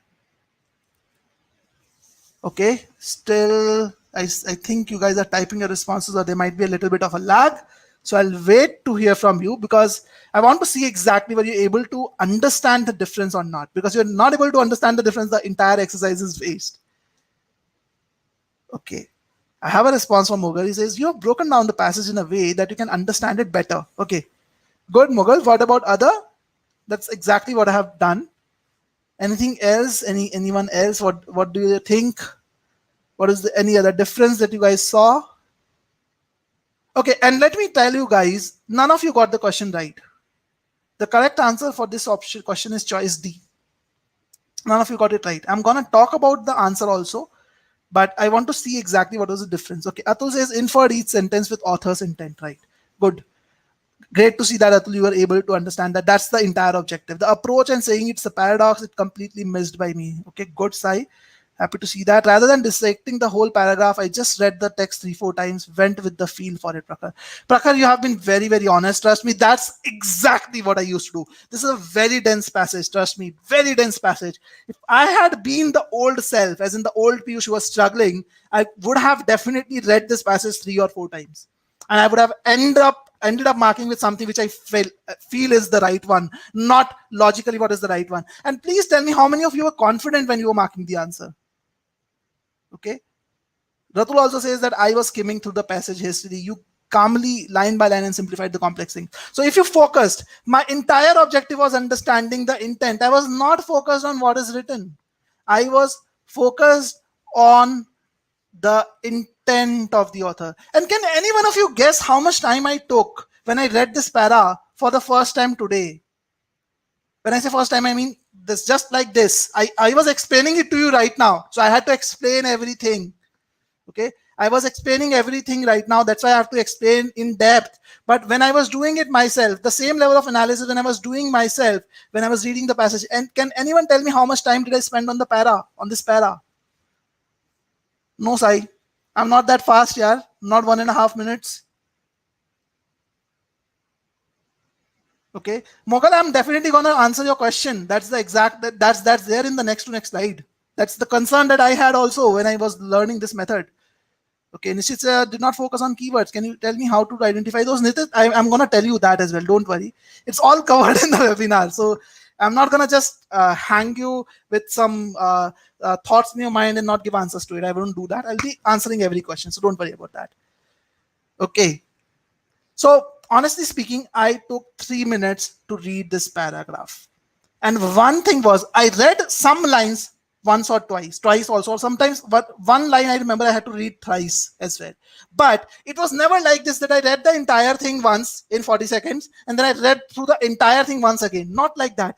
Speaker 1: Okay, still I think you guys are typing your responses, or there might be a little bit of a lag. So I'll wait to hear from you, because I want to see exactly whether you're able to understand the difference or not. Because you're not able to understand the difference, the entire exercise is waste. Okay. I have a response from Mughal. He says, you have broken down the passage in a way that you can understand it better. Okay. Good, Mughal. What about other? That's exactly what I have done. Anything else? Anyone else? What do you think? What is any other difference that you guys saw? Okay, and let me tell you guys, none of you got the question right. The correct answer for this question is choice D. None of you got it right. I'm gonna talk about the answer also, but I want to see exactly what was the difference. Okay, Atul says inferred each sentence with author's intent, right? Good. Great to see that, Atul, you were able to understand that. That's the entire objective. The approach and saying it's a paradox, it completely missed by me. Okay, good, Sai. Happy to see that. Rather than dissecting the whole paragraph, I just read the text 3-4 times, went with the feel for it, Prakhar. Prakhar, you have been very, very honest. Trust me, that's exactly what I used to do. This is a very dense passage. Trust me, very dense passage. If I had been the old self, as in the old Piyush who was struggling, I would have definitely read this passage 3 or 4 times. And I would have ended up marking with something which I feel is the right one, not logically what is the right one. And please tell me how many of you were confident when you were marking the answer. Okay. Ratul also says that I was skimming through the passage history. You calmly, line by line, and simplified the complex thing. So if you focused, my entire objective was understanding the intent. I was not focused on what is written. I was focused on the intent of the author. And can any one of you guess how much time I took when I read this para for the first time today? When I say first time, I mean this, just like this. I was explaining it to you right now. So I had to explain everything. Okay. I was explaining everything right now. That's why I have to explain in depth. But when I was doing it myself, the same level of analysis when I was doing myself, when I was reading the passage. And can anyone tell me how much time did I spend on the para, on this para? No, Sai. I'm not that fast, yeah. Not 1.5 minutes. Okay. Mughal, I'm definitely gonna answer your question. That's the exact that's there in the next to next slide. That's the concern that I had also when I was learning this method. Okay, Nishit did not focus on keywords. Can you tell me how to identify those? Nishit, I'm gonna tell you that as well. Don't worry. It's all covered in the webinar. So I'm not gonna just hang you with some thoughts in your mind and not give answers to it. I won't do that. I'll be answering every question. So don't worry about that. Okay. So honestly speaking, I took 3 minutes to read this paragraph. And one thing was, I read some lines once or twice also, or sometimes, but one line I remember I had to read thrice as well. But it was never like this, that I read the entire thing once in 40 seconds and then I read through the entire thing once again. Not like that.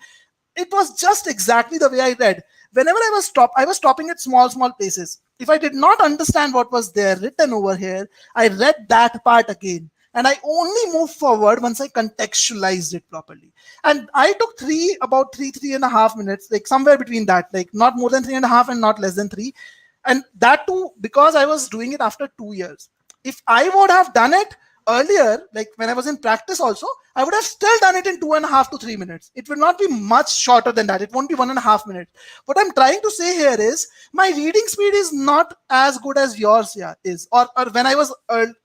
Speaker 1: It was just exactly the way I read. Whenever I was stopping at small places. If I did not understand what was there written over here, I read that part again. And I only moved forward once I contextualized it properly. And I took about 3.5 minutes, like somewhere between that, like not more than 3.5 and not less than 3. And that too, because I was doing it after 2 years. If I would have done it earlier, like when I was in practice also, I would have still done it in 2.5 to 3 minutes. It will not be much shorter than that. It won't be 1.5 minutes. What I'm trying to say here is my reading speed is not as good as yours is. Or when I was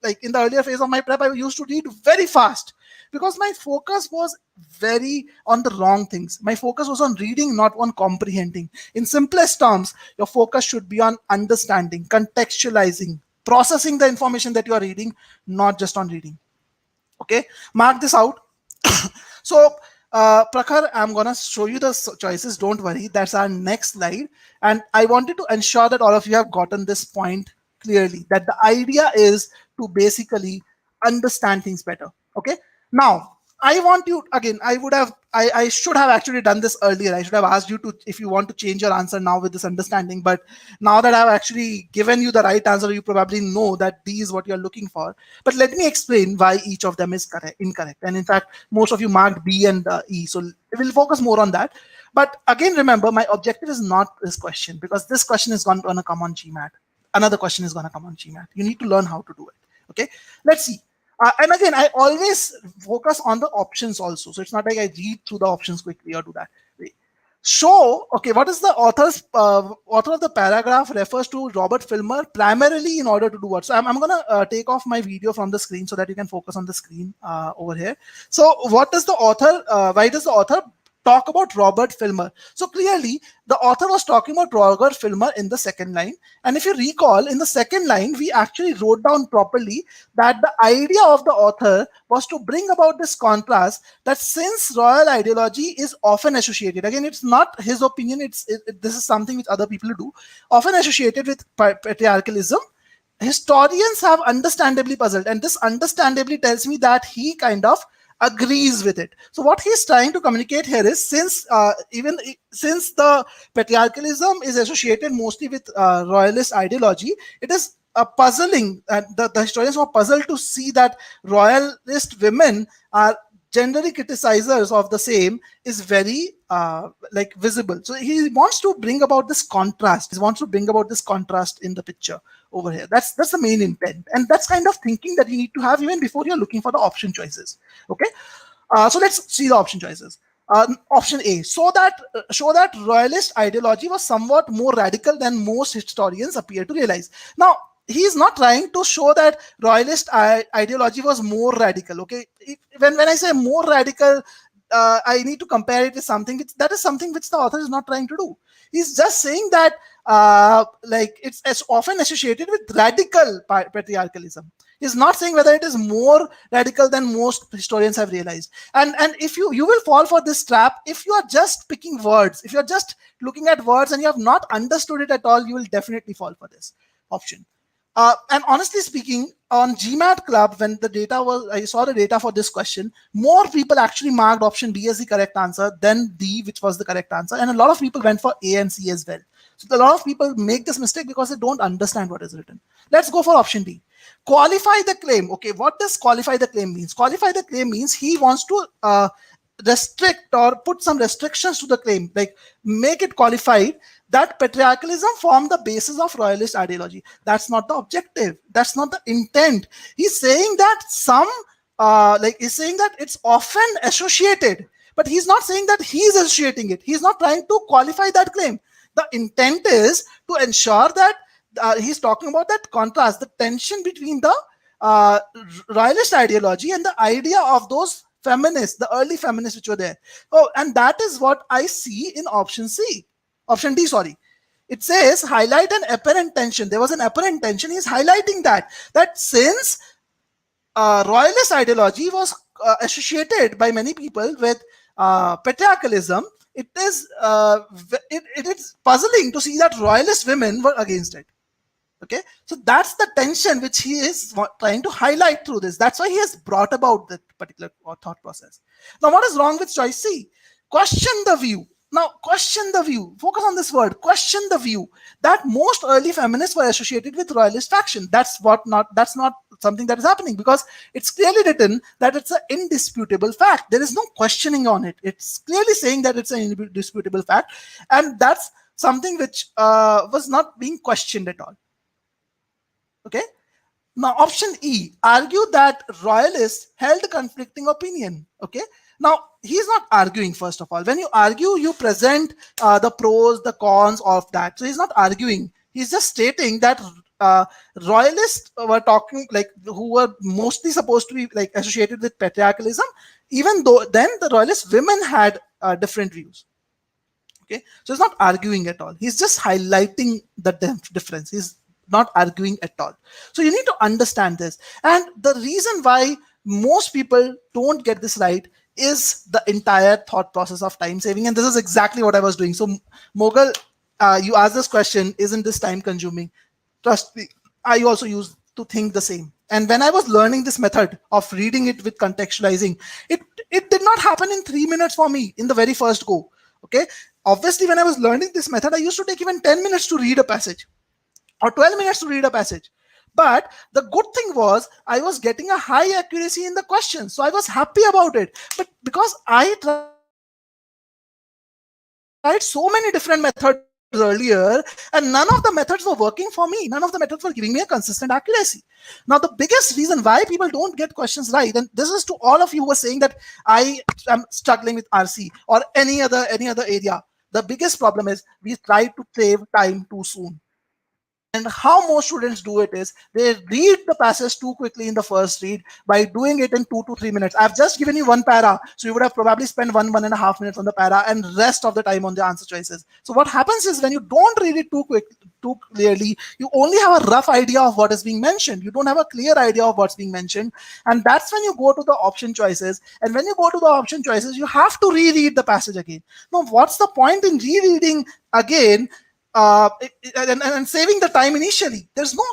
Speaker 1: like in the earlier phase of my prep, I used to read very fast because my focus was very on the wrong things. My focus was on reading, not on comprehending. In simplest terms, your focus should be on understanding, contextualizing, processing the information that you are reading, not just on reading. Okay, mark this out. So Prakhar, I'm gonna show you the choices. Don't worry, that's our next slide. And I wanted to ensure that all of you have gotten this point clearly, that the idea is to basically understand things better. Okay, now I want you again. I should have actually done this earlier. I should have asked you to, if you want to change your answer now with this understanding. But now that I've actually given you the right answer, you probably know that D is what you're looking for. But let me explain why each of them is incorrect. And in fact, most of you marked B and E. So we'll focus more on that. But again, remember, my objective is not this question, because this question is going to come on GMAT. Another question is going to come on GMAT. You need to learn how to do it. Okay, let's see. And again, I always focus on the options also. So it's not like I read through the options quickly or do that. Okay, what is the author of the paragraph refers to Robert Filmer primarily in order to do what? So I'm gonna take off my video from the screen so that you can focus on the screen over here. So what does the author? Why does the author talk about Robert Filmer? So clearly, the author was talking about Robert Filmer in the second line. And if you recall, in the second line, we actually wrote down properly that the idea of the author was to bring about this contrast that since royal ideology is often associated, again, it's not his opinion, this is something which other people do, often associated with patriarchalism, historians have understandably puzzled, and this understandably tells me that he kind of agrees with it. So what he's trying to communicate here is, since the patriarchalism is associated mostly with royalist ideology, it is puzzling. The historians were puzzled to see that royalist women are generally criticizers of the same is very visible. So he wants to bring about this contrast. He wants to bring about this contrast in the picture over here. That's the main intent, and that's kind of thinking that you need to have even before you're looking for the option choices. Okay, so let's see the option choices. Option A: show that royalist ideology was somewhat more radical than most historians appear to realize. Now, he is not trying to show that royalist ideology was more radical. Okay, when I say more radical, I need to compare it with something that is something which the author is not trying to do. He's just saying that it's as often associated with radical patriarchalism. He's not saying whether it is more radical than most historians have realized. And if you will fall for this trap if you are just picking words. If you're just looking at words and you have not understood it at all, you will definitely fall for this option. And honestly speaking, on GMAT Club, when I saw the data for this question, more people actually marked option B as the correct answer than D, which was the correct answer. And a lot of people went for A and C as well. So a lot of people make this mistake because they don't understand what is written. Let's go for option D. Qualify the claim. Okay, what does qualify the claim means? Qualify the claim means he wants to restrict or put some restrictions to the claim, like make it qualified that patriarchalism formed the basis of royalist ideology. That's not the objective. That's not the intent. He's saying that he's saying that it's often associated, but he's not saying that he's associating it. He's not trying to qualify that claim. The intent is to ensure that he's talking about that contrast, the tension between the royalist ideology and the idea of those feminists, the early feminists which were there. Oh, and that is what I see in option D, sorry. It says highlight an apparent tension. There was an apparent tension. He's highlighting that since royalist ideology was associated by many people with patriarchalism, it is puzzling to see that royalist women were against it. Okay, so that's the tension which he is trying to highlight through this. That's why he has brought about that particular thought process. Now, what is wrong with choice C? Question the view. Now, question the view. Focus on this word. Question the view that most early feminists were associated with royalist faction. That's not something that is happening, because it's clearly written that it's an indisputable fact. There is no questioning on it. It's clearly saying that it's an indisputable fact, and that's something which was not being questioned at all. Okay. Now, option E, argue that royalists held conflicting opinion. Okay. Now, he's not arguing, first of all. When you argue, you present the pros, the cons of that. So he's not arguing. He's just stating that royalists were talking, who were mostly supposed to be associated with patriarchalism, even though then the royalist women had different views. Okay. So he's not arguing at all. He's just highlighting the difference. He's not arguing at all. So you need to understand this. And the reason why most people don't get this right is the entire thought process of time saving. And this is exactly what I was doing. So Mogal, you asked this question, isn't this time consuming? Trust me, I also used to think the same. And when I was learning this method of reading it with contextualizing, it did not happen in 3 minutes for me in the very first go. Okay. Obviously, when I was learning this method, I used to take even 10 minutes to read a passage, or 12 minutes to read a passage. But the good thing was I was getting a high accuracy in the questions. So I was happy about it. But because I tried so many different methods earlier, and none of the methods were working for me. None of the methods were giving me a consistent accuracy. Now, the biggest reason why people don't get questions right, and this is to all of you who are saying that I am struggling with RC or any other area. The biggest problem is we try to save time too soon. And how most students do it is they read the passage too quickly in the first read by doing it in 2 to 3 minutes. I've just given you one para, so you would have probably spent 1.5 minutes on the para and rest of the time on the answer choices. So what happens is when you don't read it too clearly, you only have a rough idea of what is being mentioned. You don't have a clear idea of what's being mentioned, and that's when you go to the option choices. And when you go to the option choices, you have to reread the passage again. Now, what's the point in rereading again? And saving the time initially? There's no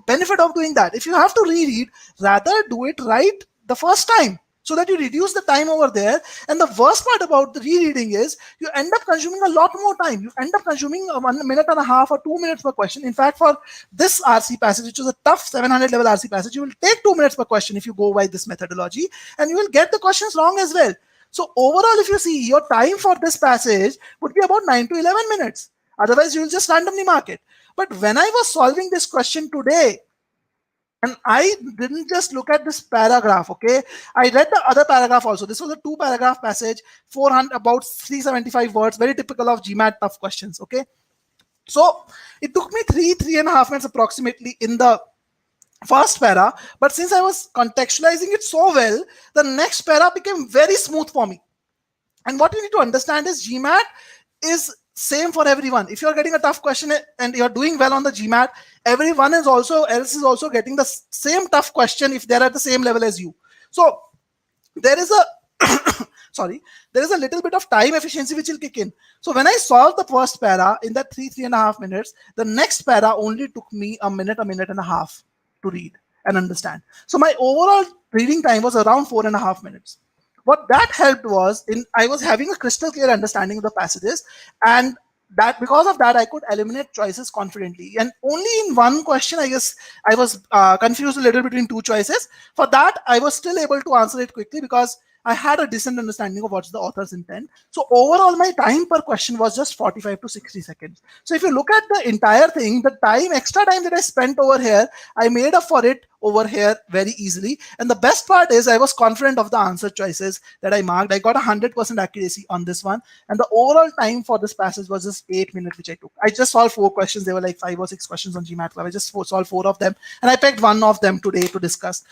Speaker 1: benefit of doing that. If you have to reread, rather do it right the first time, so that you reduce the time over there. And the worst part about the rereading is you end up consuming a lot more time. You end up consuming 1.5 minutes or 2 minutes per question. In fact, for this RC passage, which is a tough 700 level RC passage, you will take 2 minutes per question if you go by this methodology, and you will get the questions wrong as well. So overall, if you see, your time for this passage would be about 9 to 11 minutes. Otherwise, you will just randomly mark it. But when I was solving this question today, and I didn't just look at this paragraph, okay? I read the other paragraph also. This was a 2-paragraph passage, 400, about 375 words, very typical of GMAT tough questions, okay? So it took me 3.5 minutes approximately in the first para, but since I was contextualizing it so well, the next para became very smooth for me. And what you need to understand is GMAT is same for everyone. If you're getting a tough question and you're doing well on the GMAT, everyone else is also getting the same tough question if they're at the same level as you. So there is a there is a little bit of time efficiency which will kick in. So when I solved the first para in that 3.5 minutes, the next para only took me a minute and a half to read and understand. So my overall reading time was around 4.5 minutes. What that helped was I was having a crystal clear understanding of the passages, and that because of that I could eliminate choices confidently. And only in one question, I guess, I was confused a little between two choices. For that, I was still able to answer it quickly because I had a decent understanding of what's the author's intent. So overall, my time per question was just 45 to 60 seconds. So if you look at the entire thing, the extra time that I spent over here, I made up for it over here very easily. And the best part is I was confident of the answer choices that I marked. I got 100% accuracy on this one. And the overall time for this passage was just 8 minutes, which I took. I just solved 4 questions. There were like 5 or 6 questions on GMAT Club. I just solved 4 of them. And I picked one of them today to discuss.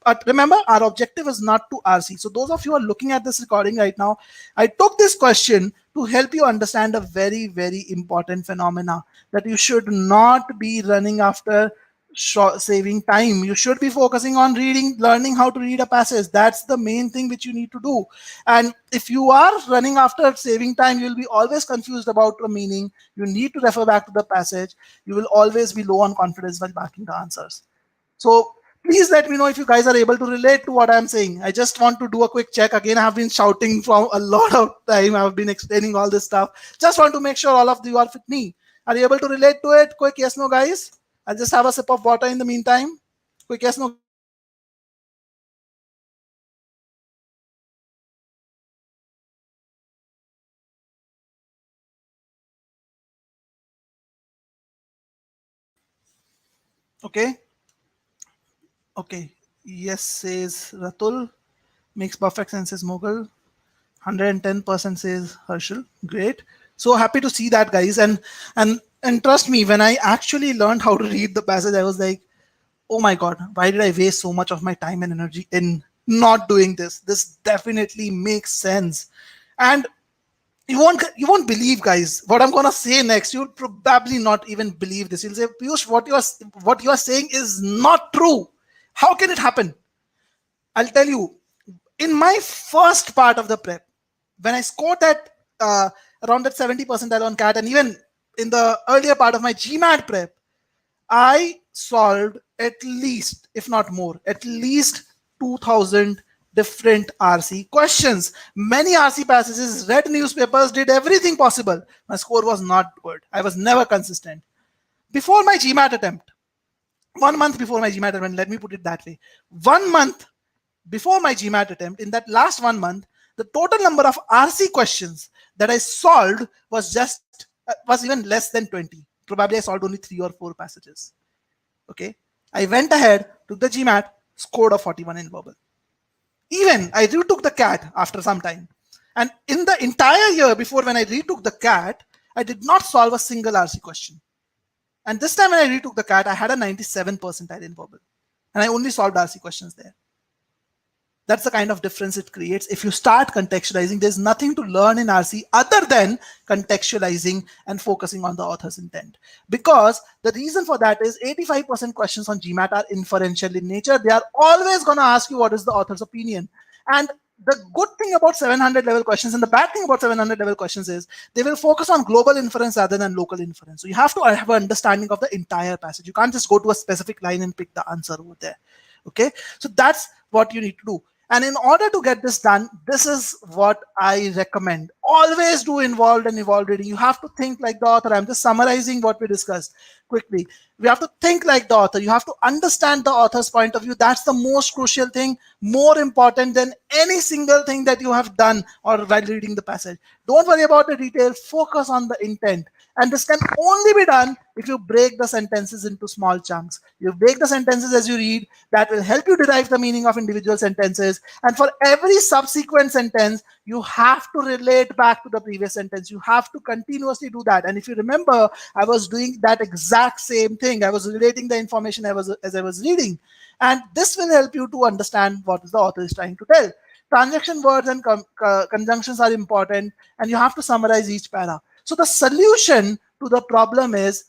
Speaker 1: But remember, our objective is not to RC. So those of you who are looking at this recording right now, I took this question to help you understand a very, very important phenomena, that you should not be running after saving time. You should be focusing on learning how to read a passage. That's the main thing which you need to do. And if you are running after saving time, you'll be always confused about the meaning. You need to refer back to the passage. You will always be low on confidence while marking the answers. So please let me know if you guys are able to relate to what I'm saying. I just want to do a quick check. Again, I have been shouting for a lot of time. I've been explaining all this stuff. Just want to make sure all of you are with me. Are you able to relate to it? Quick yes, no, guys. I'll just have a sip of water in the meantime. Quick yes, no. Okay. Okay. Yes, says Ratul. Makes perfect sense, says Mughal. 110% says Herschel. Great. So happy to see that, guys. And trust me, when I actually learned how to read the passage, I was like, oh my God, why did I waste so much of my time and energy in not doing this? This definitely makes sense. And you won't believe, guys, what I'm gonna say next. You'll probably not even believe this. You'll say, Piyush, what you are saying is not true. How can it happen? I'll tell you. In my first part of the prep, when I scored that around that 70% on CAT, and even in the earlier part of my GMAT prep, I solved at least, if not more, at least 2000 different RC questions. Many RC passages, read newspapers, did everything possible. My score was not good. I was never consistent. Before my GMAT attempt, 1 month before my GMAT attempt, let me put it that way. 1 month before my GMAT attempt, in that last 1 month, the total number of RC questions that I solved was even less than 20. Probably I solved only 3 or 4 passages. Okay. I went ahead, took the GMAT, scored a 41 in verbal. Even I retook the CAT after some time. And in the entire year before, when I retook the CAT, I did not solve a single RC question. And this time when I retook the CAT, I had a 97 percentile in verbal. And I only solved RC questions there. That's the kind of difference it creates. If you start contextualizing, there's nothing to learn in RC other than contextualizing and focusing on the author's intent. Because the reason for that is 85% questions on GMAT are inferential in nature. They are always going to ask you what is the author's opinion. And the good thing about 700 level questions and the bad thing about 700 level questions is they will focus on global inference rather than local inference. So you have to have an understanding of the entire passage. You can't just go to a specific line and pick the answer over there. Okay, so that's what you need to do. And in order to get this done, this is what I recommend. Always do involved and evolved reading. You have to think like the author. I'm just summarizing what we discussed quickly. We have to think like the author. You have to understand the author's point of view. That's the most crucial thing, more important than any single thing that you have done or while reading the passage. Don't worry about the detail. Focus on the intent. And this can only be done if you break the sentences into small chunks. You break the sentences as you read. That will help you derive the meaning of individual sentences. And for every subsequent sentence, you have to relate back to the previous sentence. You have to continuously do that. And if you remember, I was doing that exact same thing. I was relating the information as I was reading. And this will help you to understand what the author is trying to tell. Transaction words and conjunctions are important, and you have to summarize each para. So the solution to the problem is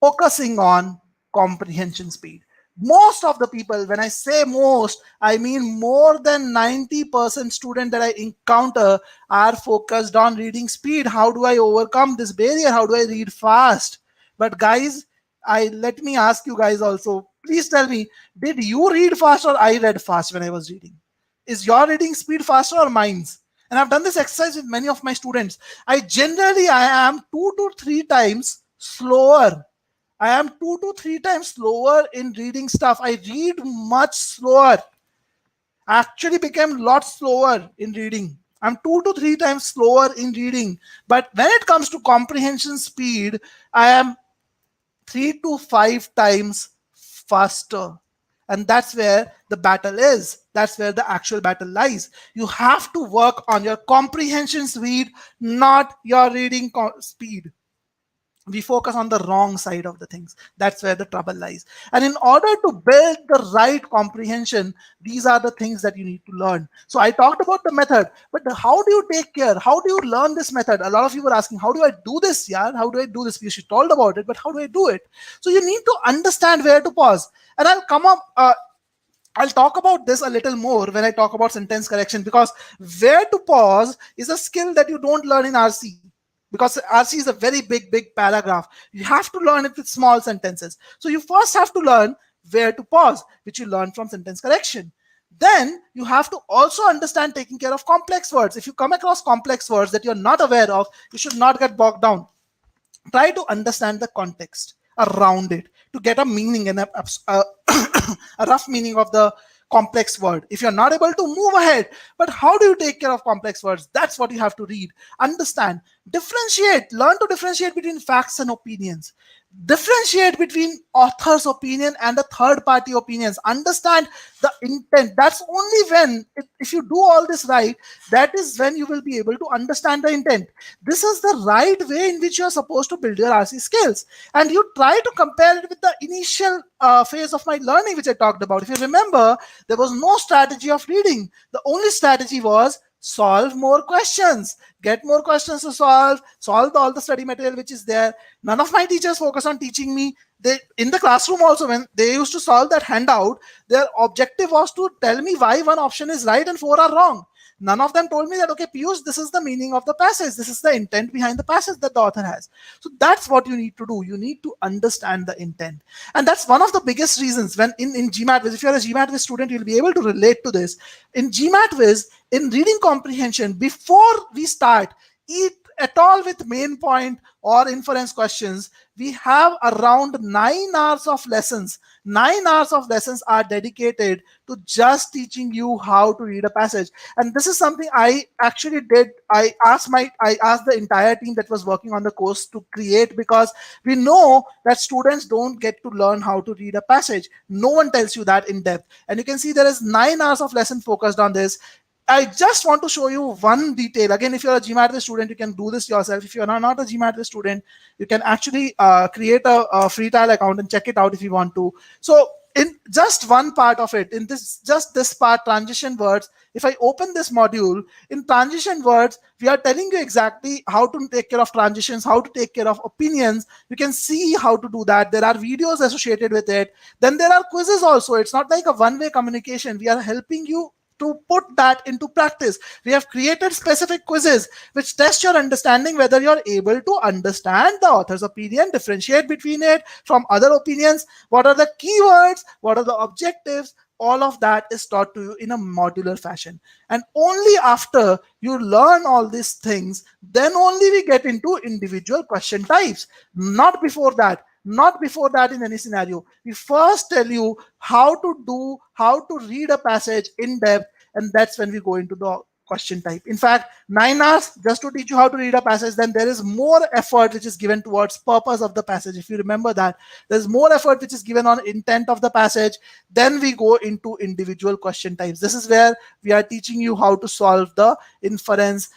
Speaker 1: focusing on comprehension speed. Most of the people, when I say most, I mean more than 90% students that I encounter are focused on reading speed. How do I overcome this barrier? How do I read fast? But guys, let me ask you guys also, please tell me, did you read fast or I read fast when I was reading? Is your reading speed faster or mine's? And I've done this exercise with many of my students. I am 2 to 3 times slower. I am 2 to 3 times slower in reading stuff. I read much slower. I actually became a lot slower in reading. I'm 2 to 3 times slower in reading. But when it comes to comprehension speed, I am 3 to 5 times faster. And that's where the battle is. That's where the actual battle lies. You have to work on your comprehension speed, not your reading speed. We focus on the wrong side of the things. That's where the trouble lies. And in order to build the right comprehension, these are the things that you need to learn. So I talked about the method, but how do you take care? How do you learn this method? A lot of you were asking, how do I do this? Yeah, how do I do this? You told about it, but how do I do it? So you need to understand where to pause. And I'll talk about this a little more when I talk about sentence correction, because where to pause is a skill that you don't learn in RC. Because RC is a very big paragraph. You have to learn it with small sentences. So you first have to learn where to pause, which you learn from sentence correction. Then you have to also understand taking care of complex words. If you come across complex words that you're not aware of, you should not get bogged down. Try to understand the context around it to get a meaning and a rough meaning of the complex word. If you're not able to move ahead, but how do you take care of complex words? That's what you have to read. Understand, differentiate, learn to differentiate between facts and opinions. Differentiate between author's opinion and the third party opinions. Understand the intent. That's only when, if you do all this right, that is when you will be able to understand the intent. This is the right way in which you are supposed to build your RC skills. And you try to compare it with the initial phase of my learning, which I talked about. If you remember, there was no strategy of reading. The only strategy was solve more questions, get more questions to solve all the study material which is there. None of my teachers focus on teaching me. They, in the classroom also, when they used to solve that handout, their objective was to tell me why one option is right and 4 are wrong. None of them told me that, okay, Piyush, this is the meaning of the passage. This is the intent behind the passage that the author has. So that's what you need to do. You need to understand the intent. And that's one of the biggest reasons when in GMAT Viz, if you're a GMAT Viz student, you'll be able to relate to this. In GMAT Viz, in reading comprehension, before we start, at all with main point or inference questions, we have around 9 hours of lessons. 9 hours of lessons are dedicated to just teaching you how to read a passage. And this is something I actually did. I asked the entire team that was working on the course to create, because we know that students don't get to learn how to read a passage. No one tells you that in depth. And you can see there is 9 hours of lesson focused on this. I just want to show you one detail. Again, if you're a GMAT student, you can do this yourself. If you're not a GMAT student, you can actually create a free trial account and check it out if you want to. So in just one part of it, in this part, transition words, if I open this module, in transition words, we are telling you exactly how to take care of transitions, how to take care of opinions. You can see how to do that. There are videos associated with it. Then there are quizzes also. It's not like a one-way communication. We are helping you to put that into practice. We have created specific quizzes which test your understanding whether you're able to understand the author's opinion, differentiate between it from other opinions, what are the keywords, what are the objectives. All of that is taught to you in a modular fashion. And only after you learn all these things, then only we get into individual question types. Not before that. Not before that in any scenario. We first tell you how to read a passage in depth, and that's when we go into the question type. In fact, 9 hours just to teach you how to read a passage, then there is more effort which is given towards purpose of the passage. If you remember that, there's more effort which is given on intent of the passage. Then we go into individual question types. This is where we are teaching you how to solve the inference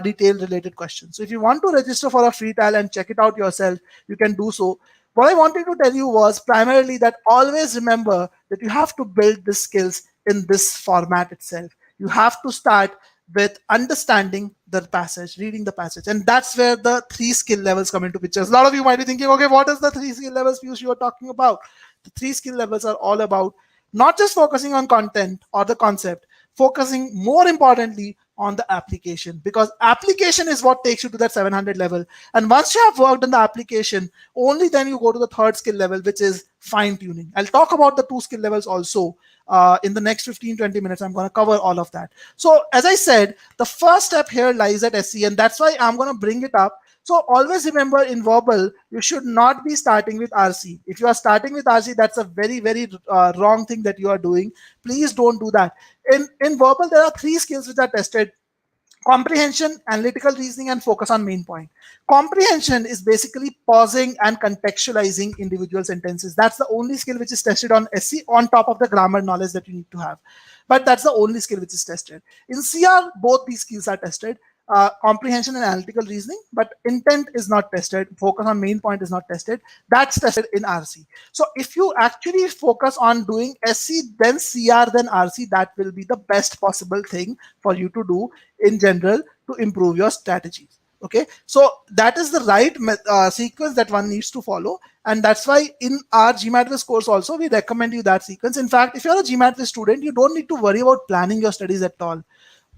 Speaker 1: detail related questions. So if you want to register for a free trial and check it out yourself, you can do so. What I wanted to tell you was primarily that always remember that you have to build the skills in this format itself. You have to start with understanding the passage, reading the passage. And that's where the 3 skill levels come into pictures. A lot of you might be thinking, okay, what is the 3 skill levels Piyush, you are talking about? The 3 skill levels are all about not just focusing on content or the concept, focusing more importantly on the application, because application is what takes you to that 700 level. And once you have worked on the application, only then you go to the 3rd skill level, which is fine tuning. I'll talk about the 2 skill levels also in the next 15-20 minutes. I'm going to cover all of that. So as I said, the first step here lies at SC, and that's why I'm going to bring it up. So always remember, in verbal, you should not be starting with RC. If you are starting with RC, that's a very, very wrong thing that you are doing. Please don't do that. In verbal, there are 3 skills which are tested: comprehension, analytical reasoning, and focus on main point. Comprehension is basically pausing and contextualizing individual sentences. That's the only skill which is tested on SC, on top of the grammar knowledge that you need to have. But that's the only skill which is tested. In CR, both these skills are tested. Comprehension and analytical reasoning, but intent is not tested. Focus on main point is not tested. That's tested in RC. So if you actually focus on doing SC, then CR, then RC, that will be the best possible thing for you to do in general to improve your strategies. Okay, so that is the right sequence that one needs to follow, and that's why in our GMAT course also we recommend you that sequence. In fact, if you're a GMAT student, you don't need to worry about planning your studies at all.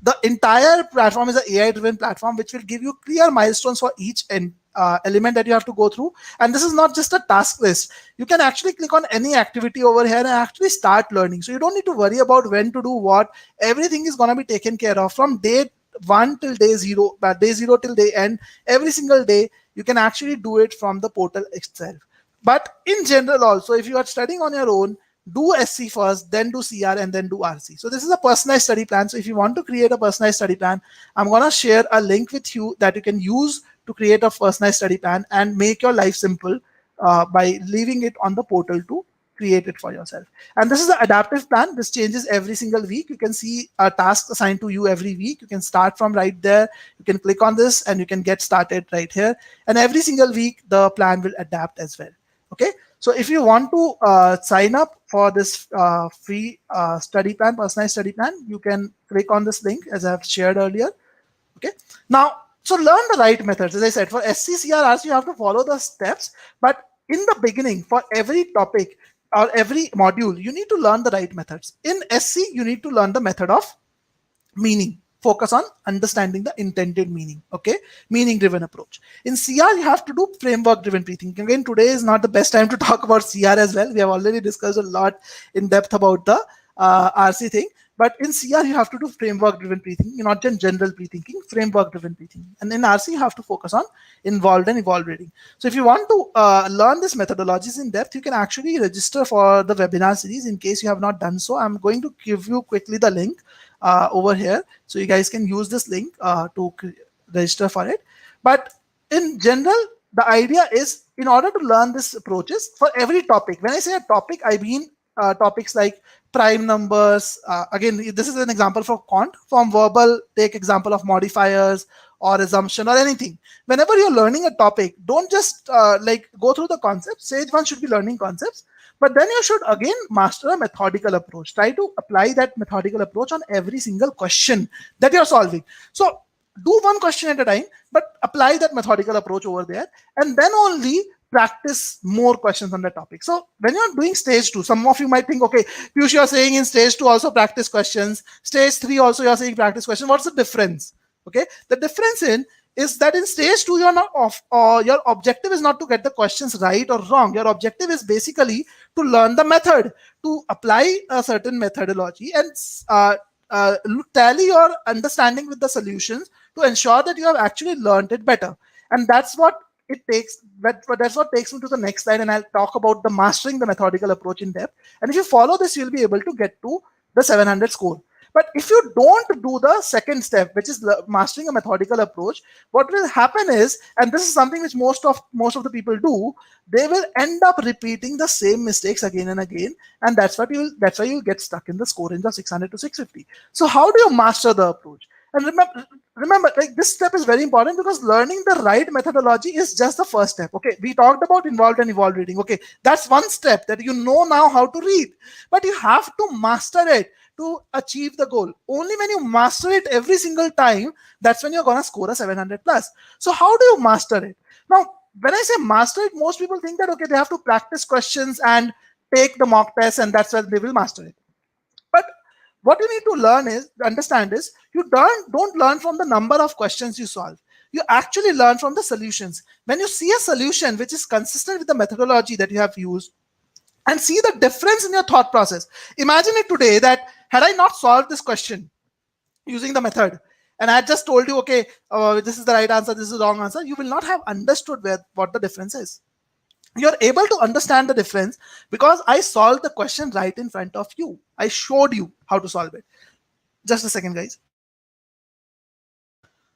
Speaker 1: The entire platform is an AI-driven platform which will give you clear milestones for each element that you have to go through. And this is not just a task list. You can actually click on any activity over here and actually start learning. So you don't need to worry about when to do what. Everything is going to be taken care of from day 1 till day 0, day 0 till day end. Every single day, you can actually do it from the portal itself. But in general also, if you are studying on your own, do SC first, then do CR, and then do RC. So this is a personalized study plan. So if you want to create a personalized study plan, I'm going to share a link with you that you can use to create a personalized study plan and make your life simple by leaving it on the portal to create it for yourself. And this is an adaptive plan. This changes every single week. You can see a task assigned to you every week. You can start from right there. You can click on this and you can get started right here. And every single week, the plan will adapt as well. Okay. So if you want to sign up for this free study plan, personalized study plan, you can click on this link as I've shared earlier. Okay. Now, so learn the right methods. As I said, for SCCRRs, you have to follow the steps. But in the beginning, for every topic or every module, you need to learn the right methods. In SC, you need to learn the method of meaning. Focus on understanding the intended meaning. Okay, meaning driven approach. In CR, you have to do framework driven pre-thinking. Again, today is not the best time to talk about CR as well. We have already discussed a lot in depth about the RC thing. But in CR, you have to do framework driven pre-thinking, not just general pre-thinking, framework driven pre-thinking. And in RC, you have to focus on involved and evolved reading. So if you want to learn this methodologies in depth, you can actually register for the webinar series. In case you have not done so, I'm going to give you quickly the link over here, so you guys can use this link to register for it. But in general, the idea is, in order to learn these approaches for every topic, when I say a topic, I mean topics like prime numbers. Again, this is an example for Quant. From verbal, take example of modifiers or assumption or anything. Whenever you're learning a topic, don't just like go through the concepts. Stage one should be learning concepts, but then you should again master a methodical approach. Try to apply that methodical approach on every single question that you're solving. So do one question at a time, but apply that methodical approach over there, and then only practice more questions on that topic. So when you're doing stage two, some of you might think, okay, Piyush, you're saying in stage two also practice questions, stage three also you're saying practice questions. What's the difference? Okay, the difference is that in stage two, you're not off, or your objective is not to get the questions right or wrong. Your objective is basically to learn the method, to apply a certain methodology, and tally your understanding with the solutions to ensure that you have actually learned it better. And that's what it takes. That's what takes me to the next slide, and I'll talk about the mastering the methodical approach in depth. And if you follow this, you'll be able to get to the 700 score. But if you don't do the second step, which is mastering a methodical approach, what will happen is, and this is something which most of the people do, they will end up repeating the same mistakes again and again, and that's why you'll get stuck in the score range of 600 to 650. So how do you master the approach? And remember, like, this step is very important, because learning the right methodology is just the first step. Okay, we talked about involved and evolved reading. Okay, that's one step that you know now how to read, but you have to master it to achieve the goal. Only when you master it every single time, that's when you're going to score a 700 plus. So how do you master it? Now, when I say master it, most people think that, okay, they have to practice questions and take the mock test, and that's when they will master it. But what you need to understand is, you don't learn from the number of questions you solve. You actually learn from the solutions. When you see a solution which is consistent with the methodology that you have used, and see the difference in your thought process. Imagine it today that had I not solved this question using the method, and I had just told you, okay, this is the right answer, this is the wrong answer, you will not have understood what the difference is. You're able to understand the difference because I solved the question right in front of you. I showed you how to solve it. Just a second, guys.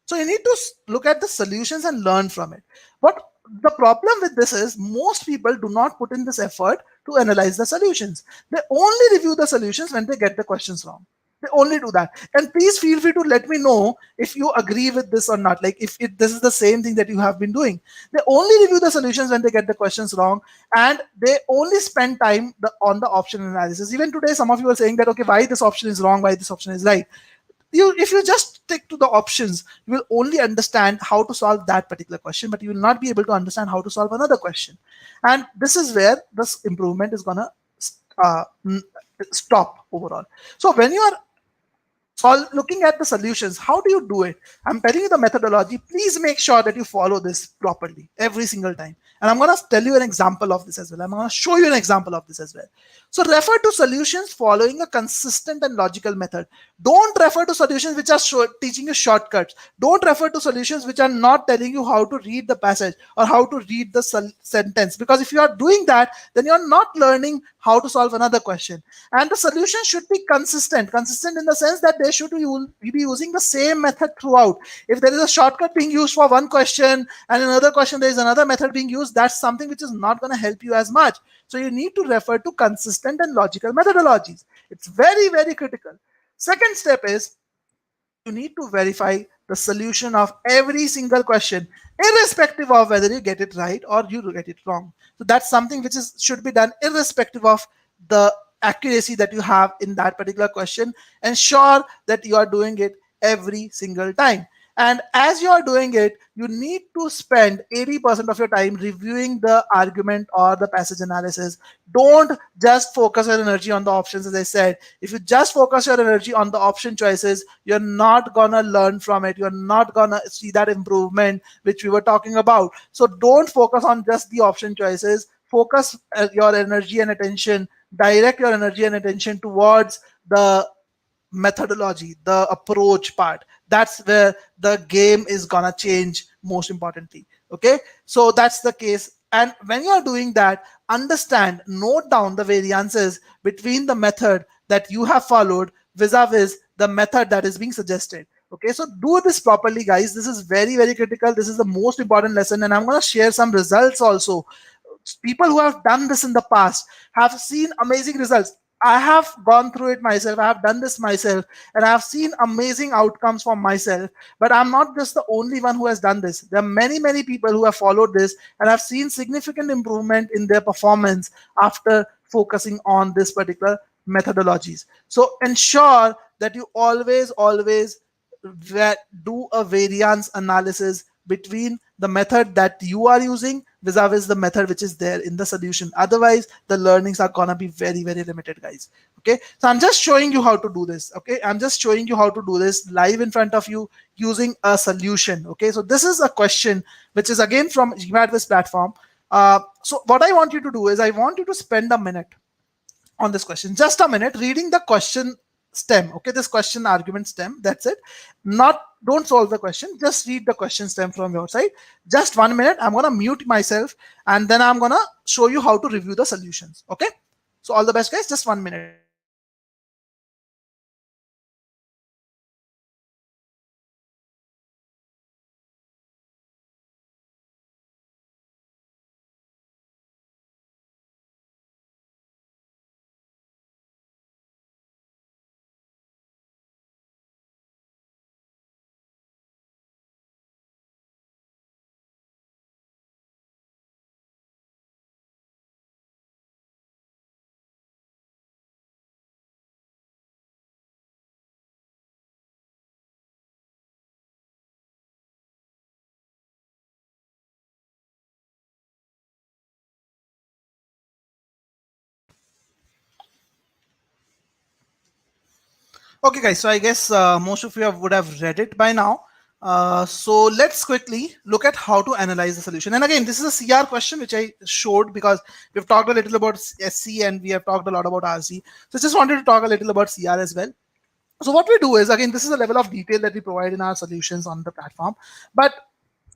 Speaker 1: So you need to look at the solutions and learn from it. What the problem with this is, most people do not put in this effort to analyze the solutions. They only review the solutions when they get the questions wrong. They only do that. And please feel free to let me know if you agree with this or not. Like, if this is the same thing that you have been doing. They only review the solutions when they get the questions wrong, and they only spend time on the option analysis. Even today, some of you are saying that, okay, why this option is wrong, why this option is right. If you just stick to the options, you will only understand how to solve that particular question, but you will not be able to understand how to solve another question. And this is where this improvement is gonna stop overall. So when you are looking at the solutions, how do you do it? I'm telling you the methodology. Please make sure that you follow this properly every single time. And I'm going to tell you an example of this as well. I'm going to show you an example of this as well. So refer to solutions following a consistent and logical method. Don't refer to solutions which are teaching you shortcuts. Don't refer to solutions which are not telling you how to read the passage or how to read the sentence. Because if you are doing that, then you're not learning how to solve another question. And the solution should be consistent. Consistent in the sense that they should be using the same method throughout. If there is a shortcut being used for one question and another question there is another method being used, that's something which is not going to help you as much. So you need to refer to consistent and logical methodologies. It's very, very critical. Second step is, you need to verify the solution of every single question, irrespective of whether you get it right or you get it wrong. So that's something which should be done irrespective of the accuracy that you have in that particular question. Ensure that you are doing it every single time. And as you are doing it, you need to spend 80% of your time reviewing the argument or the passage analysis. Don't just focus your energy on the options, as I said. If you just focus your energy on the option choices, you're not going to learn from it. You're not going to see that improvement which we were talking about. So don't focus on just the option choices. Focus your energy and attention, direct your energy and attention towards the methodology, the approach part. That's where the game is gonna change, most importantly. Okay, so that's the case. And when you are doing that, understand, note down the variances between the method that you have followed vis-a-vis the method that is being suggested. Okay, so do this properly, guys. This is very, very critical. This is the most important lesson, and I'm going to share some results also. People who have done this in the past have seen amazing results. I have gone through it myself. I have done this myself, and I have seen amazing outcomes for myself. But I'm not just the only one who has done this. There are many, many people who have followed this and have seen significant improvement in their performance after focusing on this particular methodologies. So ensure that you always do a variance analysis between the method that you are using vis-a-vis the method which is there in the solution. Otherwise, the learnings are gonna be very, very limited, guys. Okay, so I'm just showing you how to do this. Okay, I'm just showing you how to do this live in front of you using a solution. Okay, so this is a question which is again from GMAT platform. So what I want you to do is I want you to spend a minute on this question, just a minute, reading the question stem. Okay, this question argument stem, that's it. Not, don't solve the question, just read the question stem from your side. Just 1 minute, I'm gonna mute myself and then I'm gonna show you how to review the solutions. Okay, so all the best, guys. Just 1 minute. Okay, guys, so I guess most of you would have read it by now. So let's quickly look at how to analyze the solution. And again, this is a CR question which I showed because we've talked a little about SC and we have talked a lot about RC. So just wanted to talk a little about CR as well. So what we do is, again, this is a level of detail that we provide in our solutions on the platform, but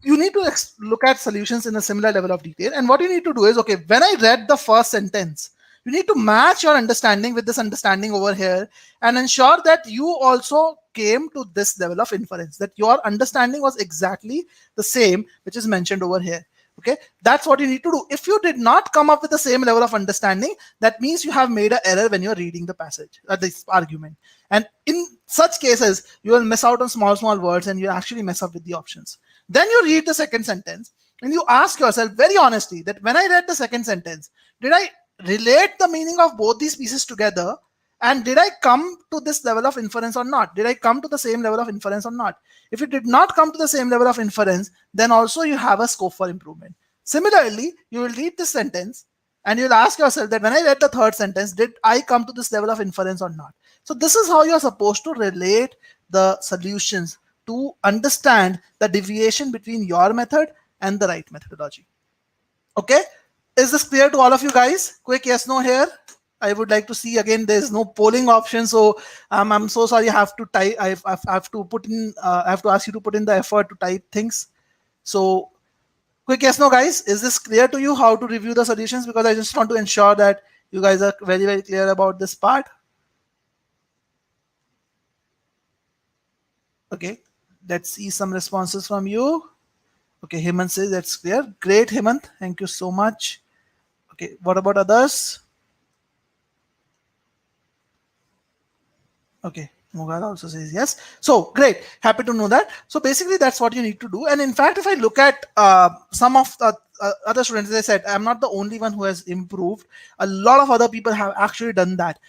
Speaker 1: you need to look at solutions in a similar level of detail. And what you need to do is, okay, when I read the first sentence, you need to match your understanding with this understanding over here and ensure that you also came to this level of inference, that your understanding was exactly the same which is mentioned over here. Okay, that's what you need to do. If you did not come up with the same level of understanding, that means you have made an error when you're reading the passage or this argument. And in such cases, you will miss out on small words and you actually mess up with the options. Then you read the second sentence and you ask yourself very honestly that when I read the second sentence, did I relate the meaning of both these pieces together? And did I come to this level of inference or not? Did I come to the same level of inference or not? If you did not come to the same level of inference, then also you have a scope for improvement. Similarly, you will read this sentence and you'll ask yourself that when I read the third sentence, did I come to this level of inference or not? So this is how you're supposed to relate the solutions to understand the deviation between your method and the right methodology. Okay, is this clear to all of you guys? Quick yes, no here. I would like to see. Again, there's no polling option, so I'm so sorry. I have to type. I have to put in. I have to ask you to put in the effort to type things. So, quick yes, no, guys. Is this clear to you how to review the solutions? Because I just want to ensure that you guys are very, very clear about this part. Okay, let's see some responses from you. Okay, Hemant says that's clear. Great, Hemant. Thank you so much. Okay, what about others? Okay, Mughal also says yes. So great, happy to know that. So basically, that's what you need to do. And in fact, if I look at some of the other students, as I said, I'm not the only one who has improved. A lot of other people have actually done that.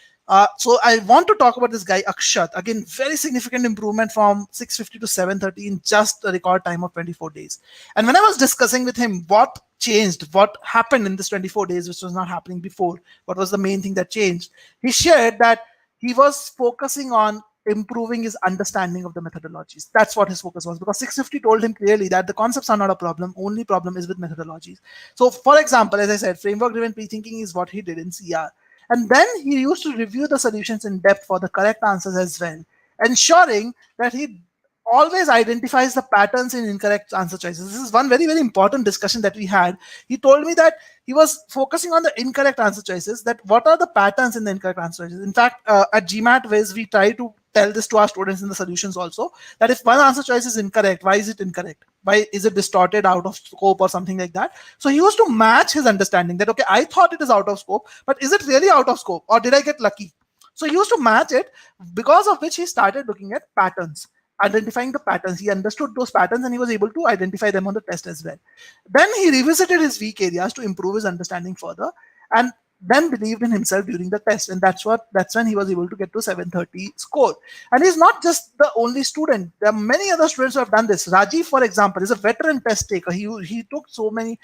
Speaker 1: So I want to talk about this guy Akshat. Again, very significant improvement from 650 to 730 in just a record time of 24 days. And when I was discussing with him what changed, what happened in this 24 days, which was not happening before, what was the main thing that changed, he shared that he was focusing on improving his understanding of the methodologies. That's what his focus was, because 650 told him clearly that the concepts are not a problem. Only problem is with methodologies. So for example, as I said, framework driven pre-thinking is what he did in CR. And then he used to review the solutions in depth for the correct answers as well, ensuring that he always identifies the patterns in incorrect answer choices. This is one very, very important discussion that we had. He told me that he was focusing on the incorrect answer choices, that what are the patterns in the incorrect answer choices. In fact, at GMAT Wiz, we try to tell this to our students in the solutions also, that if one answer choice is incorrect, why is it incorrect? Why is it distorted, out of scope, or something like that? So he used to match his understanding that, okay, I thought it is out of scope, but is it really out of scope, or did I get lucky? So he used to match it, because of which he started looking at patterns, identifying the patterns. He understood those patterns and he was able to identify them on the test as well. Then he revisited his weak areas to improve his understanding further, and then believed in himself during the test, and that's when he was able to get to 730 score. And he's not just the only student. There are many other students who have done this. Rajiv, for example, is a veteran test taker. He took so many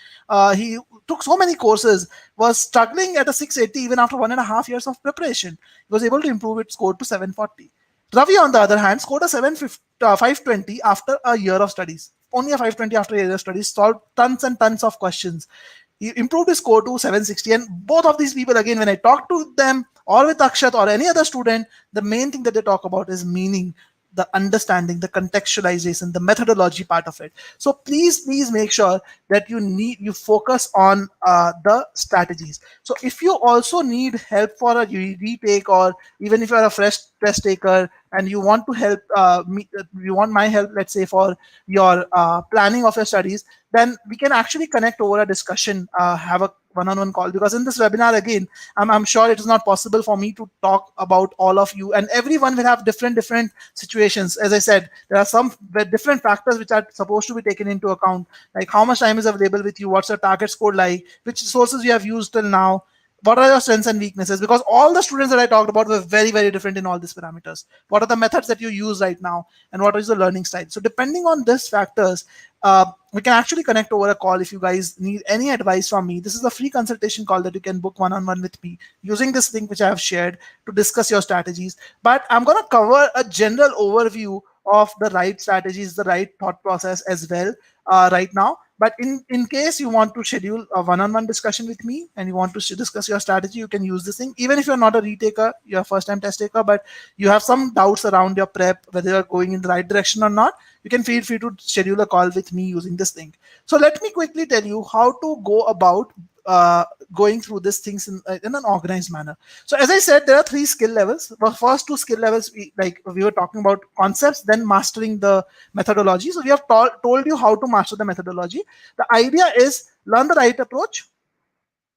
Speaker 1: courses, was struggling at a 680 even after 1.5 years of preparation. He was able to improve its score to 740. Ravi, on the other hand, scored a 520 after a year of studies. Only a 520 after a year of studies, solved tons and tons of questions. He improved his score to 760. And both of these people, again, when I talk to them or with Akshat or any other student, the main thing that they talk about is meaning, the understanding, the contextualization, the methodology part of it. So please make sure that you focus on the strategies. So if you also need help for a retake, or even if you are a fresh test taker and you want to help you want my help, let's say, for your planning of your studies, then we can actually connect over a discussion, have a one-on-one call, because in this webinar, again, I'm sure it is not possible for me to talk about all of you, and everyone will have different situations. As I said, there are some different factors which are supposed to be taken into account, like how much time is available with you, what's your target score like, which sources you have used till now, what are your strengths and weaknesses, because all the students that I talked about were very different in all these parameters. What are the methods that you use right now, and what is the learning style? So depending on these factors, we can actually connect over a call if you guys need any advice from me. This is a free consultation call that you can book one-on-one with me using this link which I have shared to discuss your strategies. But I'm going to cover a general overview of the right strategies, the right thought process as well right now. But in case you want to schedule a one-on-one discussion with me and you want to discuss your strategy, you can use this thing. Even if you're not a retaker, you're a first-time test taker, but you have some doubts around your prep, whether you're going in the right direction or not, you can feel free to schedule a call with me using this link. So let me quickly tell you how to go about going through these things in an organized manner. So as I said, there are 3 skill levels. The first 2 skill levels, we were talking about concepts, then mastering the methodology. So we have told you how to master the methodology. The idea is learn the right approach,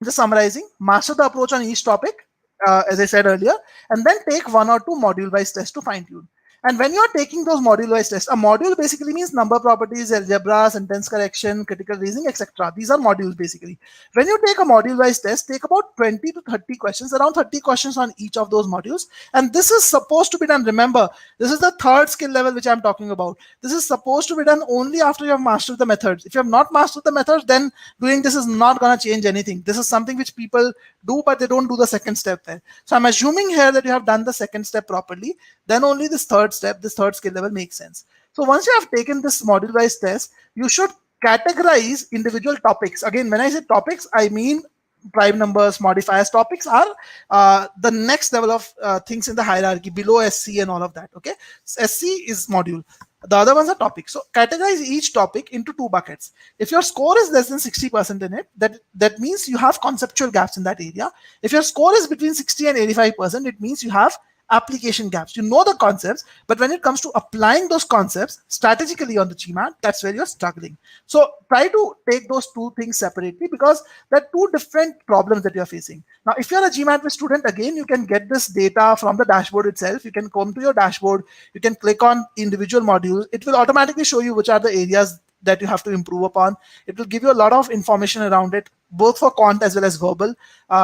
Speaker 1: just summarizing, master the approach on each topic, as I said earlier, and then take 1 or 2 module-wise tests to fine-tune. And when you're taking those module-wise tests, a module basically means number properties, algebra, sentence correction, critical reasoning, etc. These are modules basically. When you take a module-wise test, take about 20 to 30 questions, around 30 questions on each of those modules. And this is supposed to be done, remember, this is the 3rd skill level which I'm talking about. This is supposed to be done only after you have mastered the methods. If you have not mastered the methods, then doing this is not going to change anything. This is something which people do, but they don't do the 2nd step there. So I'm assuming here that you have done the 2nd step properly, then only this 3rd step, this 3rd skill level makes sense. So once you have taken this module-wise test, you should categorize individual topics. Again, when I say topics, I mean prime numbers, modifiers. Topics are the next level of things in the hierarchy below SC and all of that. Okay, SC is module. The other ones are topics. So categorize each topic into 2 buckets. If your score is less than 60% in it, that means you have conceptual gaps in that area. If your score is between 60 and 85%, it means you have application gaps. You know the concepts, but when it comes to applying those concepts strategically on the GMAT, that's where you're struggling. So try to take those 2 things separately, because there are 2 different problems that you're facing. Now, if you're a GMAT student, again, you can get this data from the dashboard itself. You can come to your dashboard, you can click on individual modules. It will automatically show you which are the areas that you have to improve upon. It will give you a lot of information around it, both for quant as well as verbal.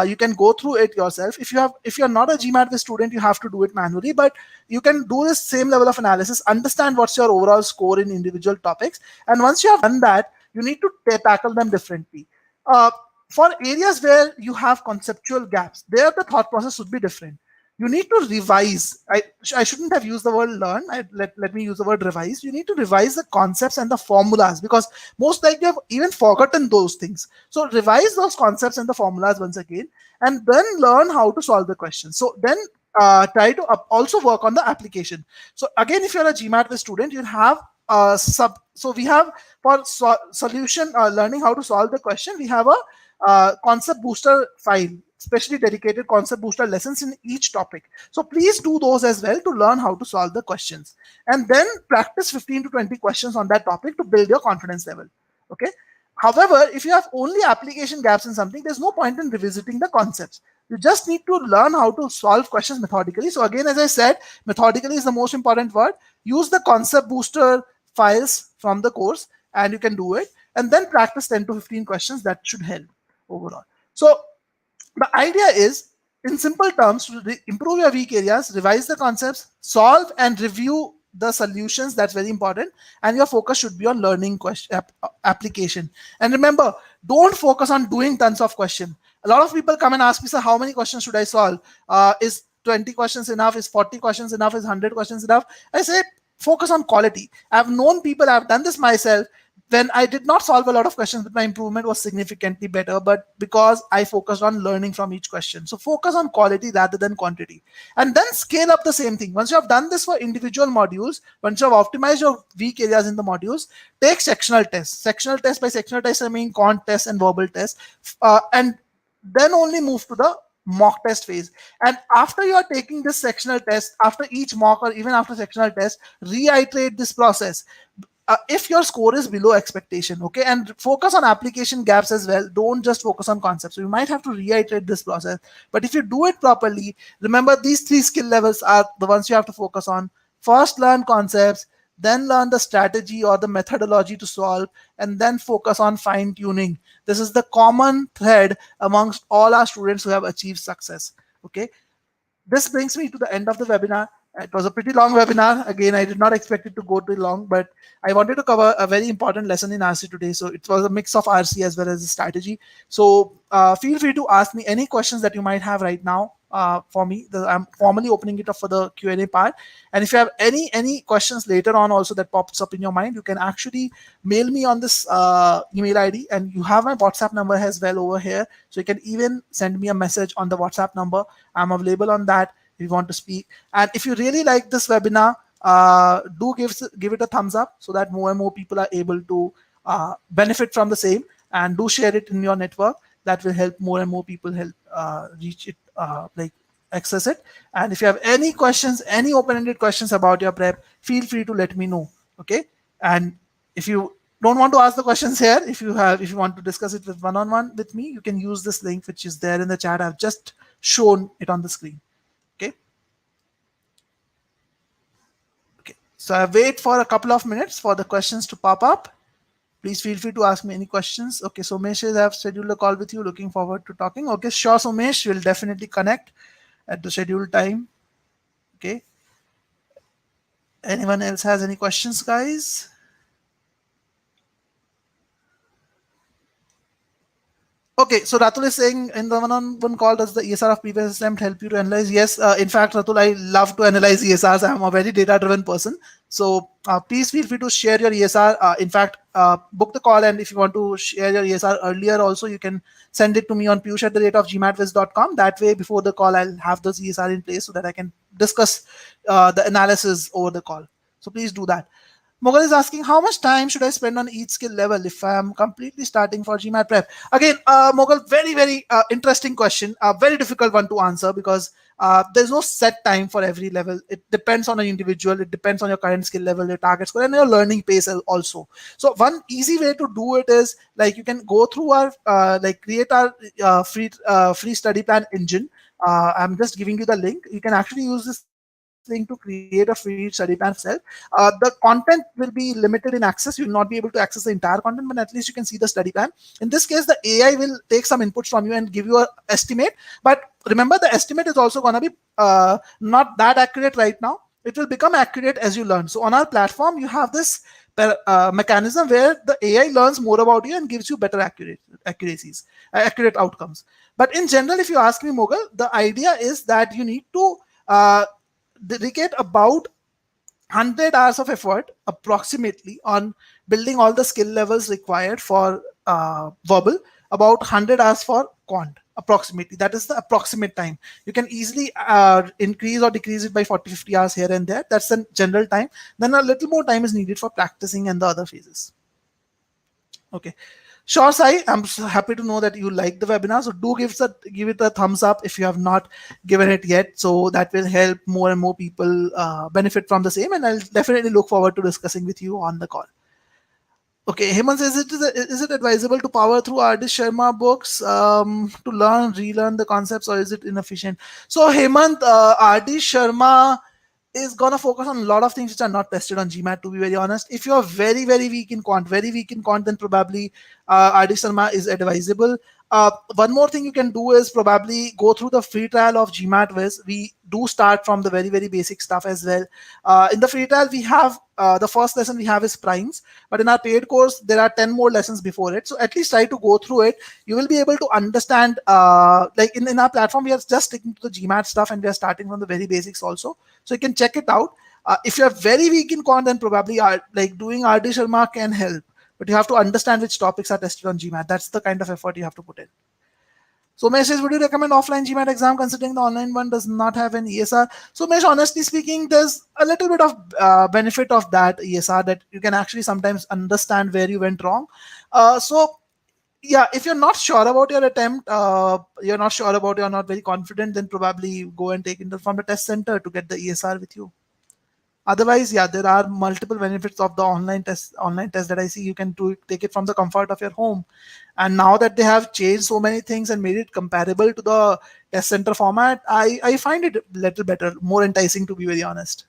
Speaker 1: You can go through it yourself. If you're not a GMAT student, you have to do it manually, but you can do this same level of analysis, understand what's your overall score in individual topics. And once you have done that, you need to tackle them differently. For areas where you have conceptual gaps, there the thought process should be different. You need to revise. I shouldn't have used the word learn. Let me use the word revise. You need to revise the concepts and the formulas, because most likely you have even forgotten those things. So revise those concepts and the formulas once again, and then learn how to solve the question. So then try to also work on the application. So again, if you're a GMAT student, you have so we have for solution learning how to solve the question, we have a concept booster file specially dedicated concept booster lessons in each topic. So please do those as well to learn how to solve the questions. And then practice 15 to 20 questions on that topic to build your confidence level. Okay. However, if you have only application gaps in something, there's no point in revisiting the concepts. You just need to learn how to solve questions methodically. So again, as I said, methodically is the most important word. Use the concept booster files from the course and you can do it. And then practice 10 to 15 questions. That should help overall. So the idea is, in simple terms, to improve your weak areas, revise the concepts, solve and review the solutions. That's very important. And your focus should be on learning application. And remember, don't focus on doing tons of questions. A lot of people come and ask me, sir, how many questions should I solve? Is 20 questions enough? Is 40 questions enough? Is 100 questions enough? I say, focus on quality. I've known people, I've done this myself. When I did not solve a lot of questions, but my improvement was significantly better, but because I focused on learning from each question. So focus on quality rather than quantity. And then scale up the same thing. Once you have done this for individual modules, once you have optimized your weak areas in the modules, take sectional tests. Sectional tests, by sectional tests, I mean Quant tests and verbal tests. And then only move to the mock test phase. And after you are taking this sectional test, after each mock or even after sectional test, reiterate this process. If your score is below expectation, okay, and focus on application gaps as well. Don't just focus on concepts. So you might have to reiterate this process, but if you do it properly, remember these 3 skill levels are the ones you have to focus on. First, learn concepts, then learn the strategy or the methodology to solve, and then focus on fine tuning. This is the common thread amongst all our students who have achieved success. Okay. This brings me to the end of the webinar. It was a pretty long webinar. Again, I did not expect it to go too long, but I wanted to cover a very important lesson in RC today. So it was a mix of RC as well as the strategy. So feel free to ask me any questions that you might have right now for me. I'm formally opening it up for the Q&A part. And if you have any questions later on also that pops up in your mind, you can actually mail me on this email ID. And you have my WhatsApp number as well over here. So you can even send me a message on the WhatsApp number. I'm available on that if you want to speak. And if you really like this webinar, do give it a thumbs up so that more and more people are able to benefit from the same, and do share it in your network. That will help more and more people help reach it, like access it. And if you have any questions, any open-ended questions about your prep, feel free to let me know. Okay. And if you don't want to ask the questions here, if you want to discuss it with one-on-one with me, you can use this link which is there in the chat. I've just shown it on the screen. Okay. Okay. So I wait for a couple of minutes for the questions to pop up. Please feel free to ask me any questions. Okay, Somesh says I have scheduled a call with you. Looking forward to talking. Okay, sure, Somesh. We'll definitely connect at the scheduled time. Okay. Anyone else has any questions, guys? Okay, so Ratul is saying in the one-on-one call, does the ESR of previous attempt help you to analyze? Yes, in fact, Ratul, I love to analyze ESRs. I'm a very data-driven person. So please feel free to share your ESR. In fact, book the call, and if you want to share your ESR earlier also, you can send it to me on piyush@gmatviz.com. That way, before the call, I'll have those ESR in place so that I can discuss the analysis over the call. So please do that. Mughal is asking, how much time should I spend on each skill level if I'm completely starting for GMAT prep? Again, Mughal, very, very interesting question. A very difficult one to answer because there's no set time for every level. It depends on an individual. It depends on your current skill level, your target score, and your learning pace also. So one easy way to do it is like you can go through our create our free study plan engine. I'm just giving you the link. You can actually use this link to create a free study plan for yourself. The content will be limited in access. You will not be able to access the entire content, but at least you can see the study plan. In this case, the AI will take some inputs from you and give you an estimate. But remember, the estimate is also going to be not that accurate right now. It will become accurate as you learn. So on our platform, you have this mechanism where the AI learns more about you and gives you better accurate outcomes. But in general, if you ask me, Mughal, the idea is that you need to dedicate about 100 hours of effort approximately on building all the skill levels required for verbal, about 100 hours for quant approximately. That is the approximate time. You can easily increase or decrease it by 40-50 hours here and there. That's the general time. Then a little more time is needed for practicing and the other phases. Okay. Sure, Sai. I'm happy to know that you like the webinar. So do give it a thumbs up if you have not given it yet. So that will help more and more people benefit from the same. And I'll definitely look forward to discussing with you on the call. Okay, Hemant says, is it advisable to power through R.D. Sharma books to relearn the concepts, or is it inefficient? So, Hemant, R.D. Sharma is gonna focus on a lot of things which are not tested on GMAT. To be very honest, if you're very weak in quant, then probably RD Sharma is advisable. One more thing you can do is probably go through the free trial of GMAT Viz. We do start from the very basic stuff as well. In the free trial, we have the first lesson we have is primes, but in our paid course there are 10 more lessons before it. So at least try to go through it. You will be able to understand. Like in our platform, we are just sticking to the GMAT stuff, and we are starting from the very basics also. So you can check it out. If you're very weak in quant, then probably like doing RD Sharma can help. But you have to understand which topics are tested on GMAT. That's the kind of effort you have to put in. So Mesh says, would you recommend offline GMAT exam considering the online one does not have an ESR? So Mesh, honestly speaking, there's a little bit of benefit of that ESR, that you can actually sometimes understand where you went wrong. So yeah, if you're not sure about your attempt, you're not very confident, then probably go and take it from the test center to get the ESR with you. Otherwise, yeah, there are multiple benefits of the online test that I see. You can take it from the comfort of your home. And now that they have changed so many things and made it comparable to the test center format, I find it a little better, more enticing, to be very honest.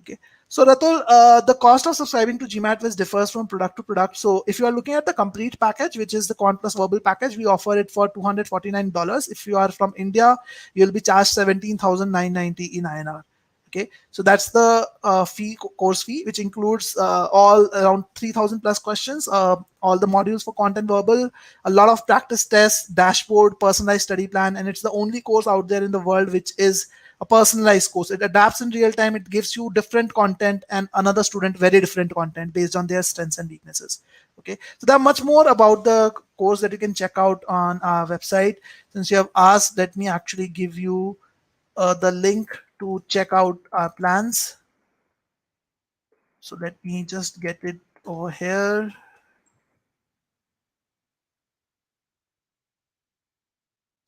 Speaker 1: Okay. So Ratul, the cost of subscribing to GMAT Viz differs from product to product. So if you are looking at the complete package, which is the Quant plus verbal package, we offer it for $249. If you are from India, you'll be charged 17,990 in INR. Okay, so that's the course fee, which includes all around 3,000 plus questions, all the modules for content verbal, a lot of practice tests, dashboard, personalized study plan, and it's the only course out there in the world which is a personalized course. It adapts in real time. It gives you different content and another student very different content based on their strengths and weaknesses. Okay, so there are much more about the course that you can check out on our website. Since you have asked, let me actually give you the link to check out our plans. So let me just get it over here.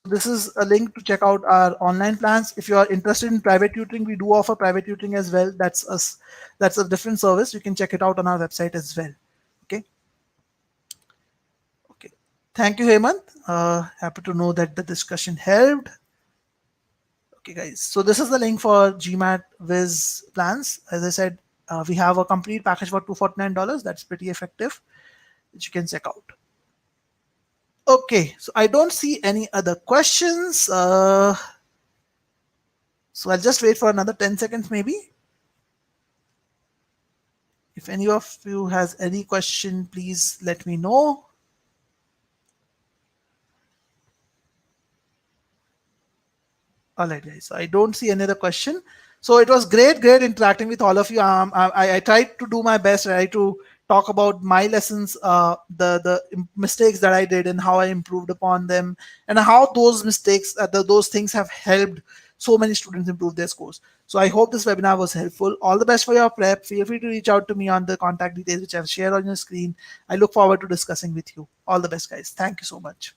Speaker 1: This is a link to check out our online plans. If you are interested in private tutoring, we do offer private tutoring as well. That's a different service. You can check it out on our website as well. Okay. Okay. Thank you, Hemant. Happy to know that the discussion helped. Okay, guys. So this is the link for GMAT Viz plans. As I said, we have a complete package for $249. That's pretty effective, which you can check out. Okay, so I don't see any other questions. So I'll just wait for another 10 seconds maybe. If any of you has any question, please let me know. All right, guys. So I don't see another question. So it was great interacting with all of you. I tried to do my best. I tried to talk about my lessons, the mistakes that I did and how I improved upon them, and how those mistakes, those things have helped so many students improve their scores. So I hope this webinar was helpful. All the best for your prep. Feel free to reach out to me on the contact details which I've shared on your screen. I look forward to discussing with you. All the best, guys. Thank you so much.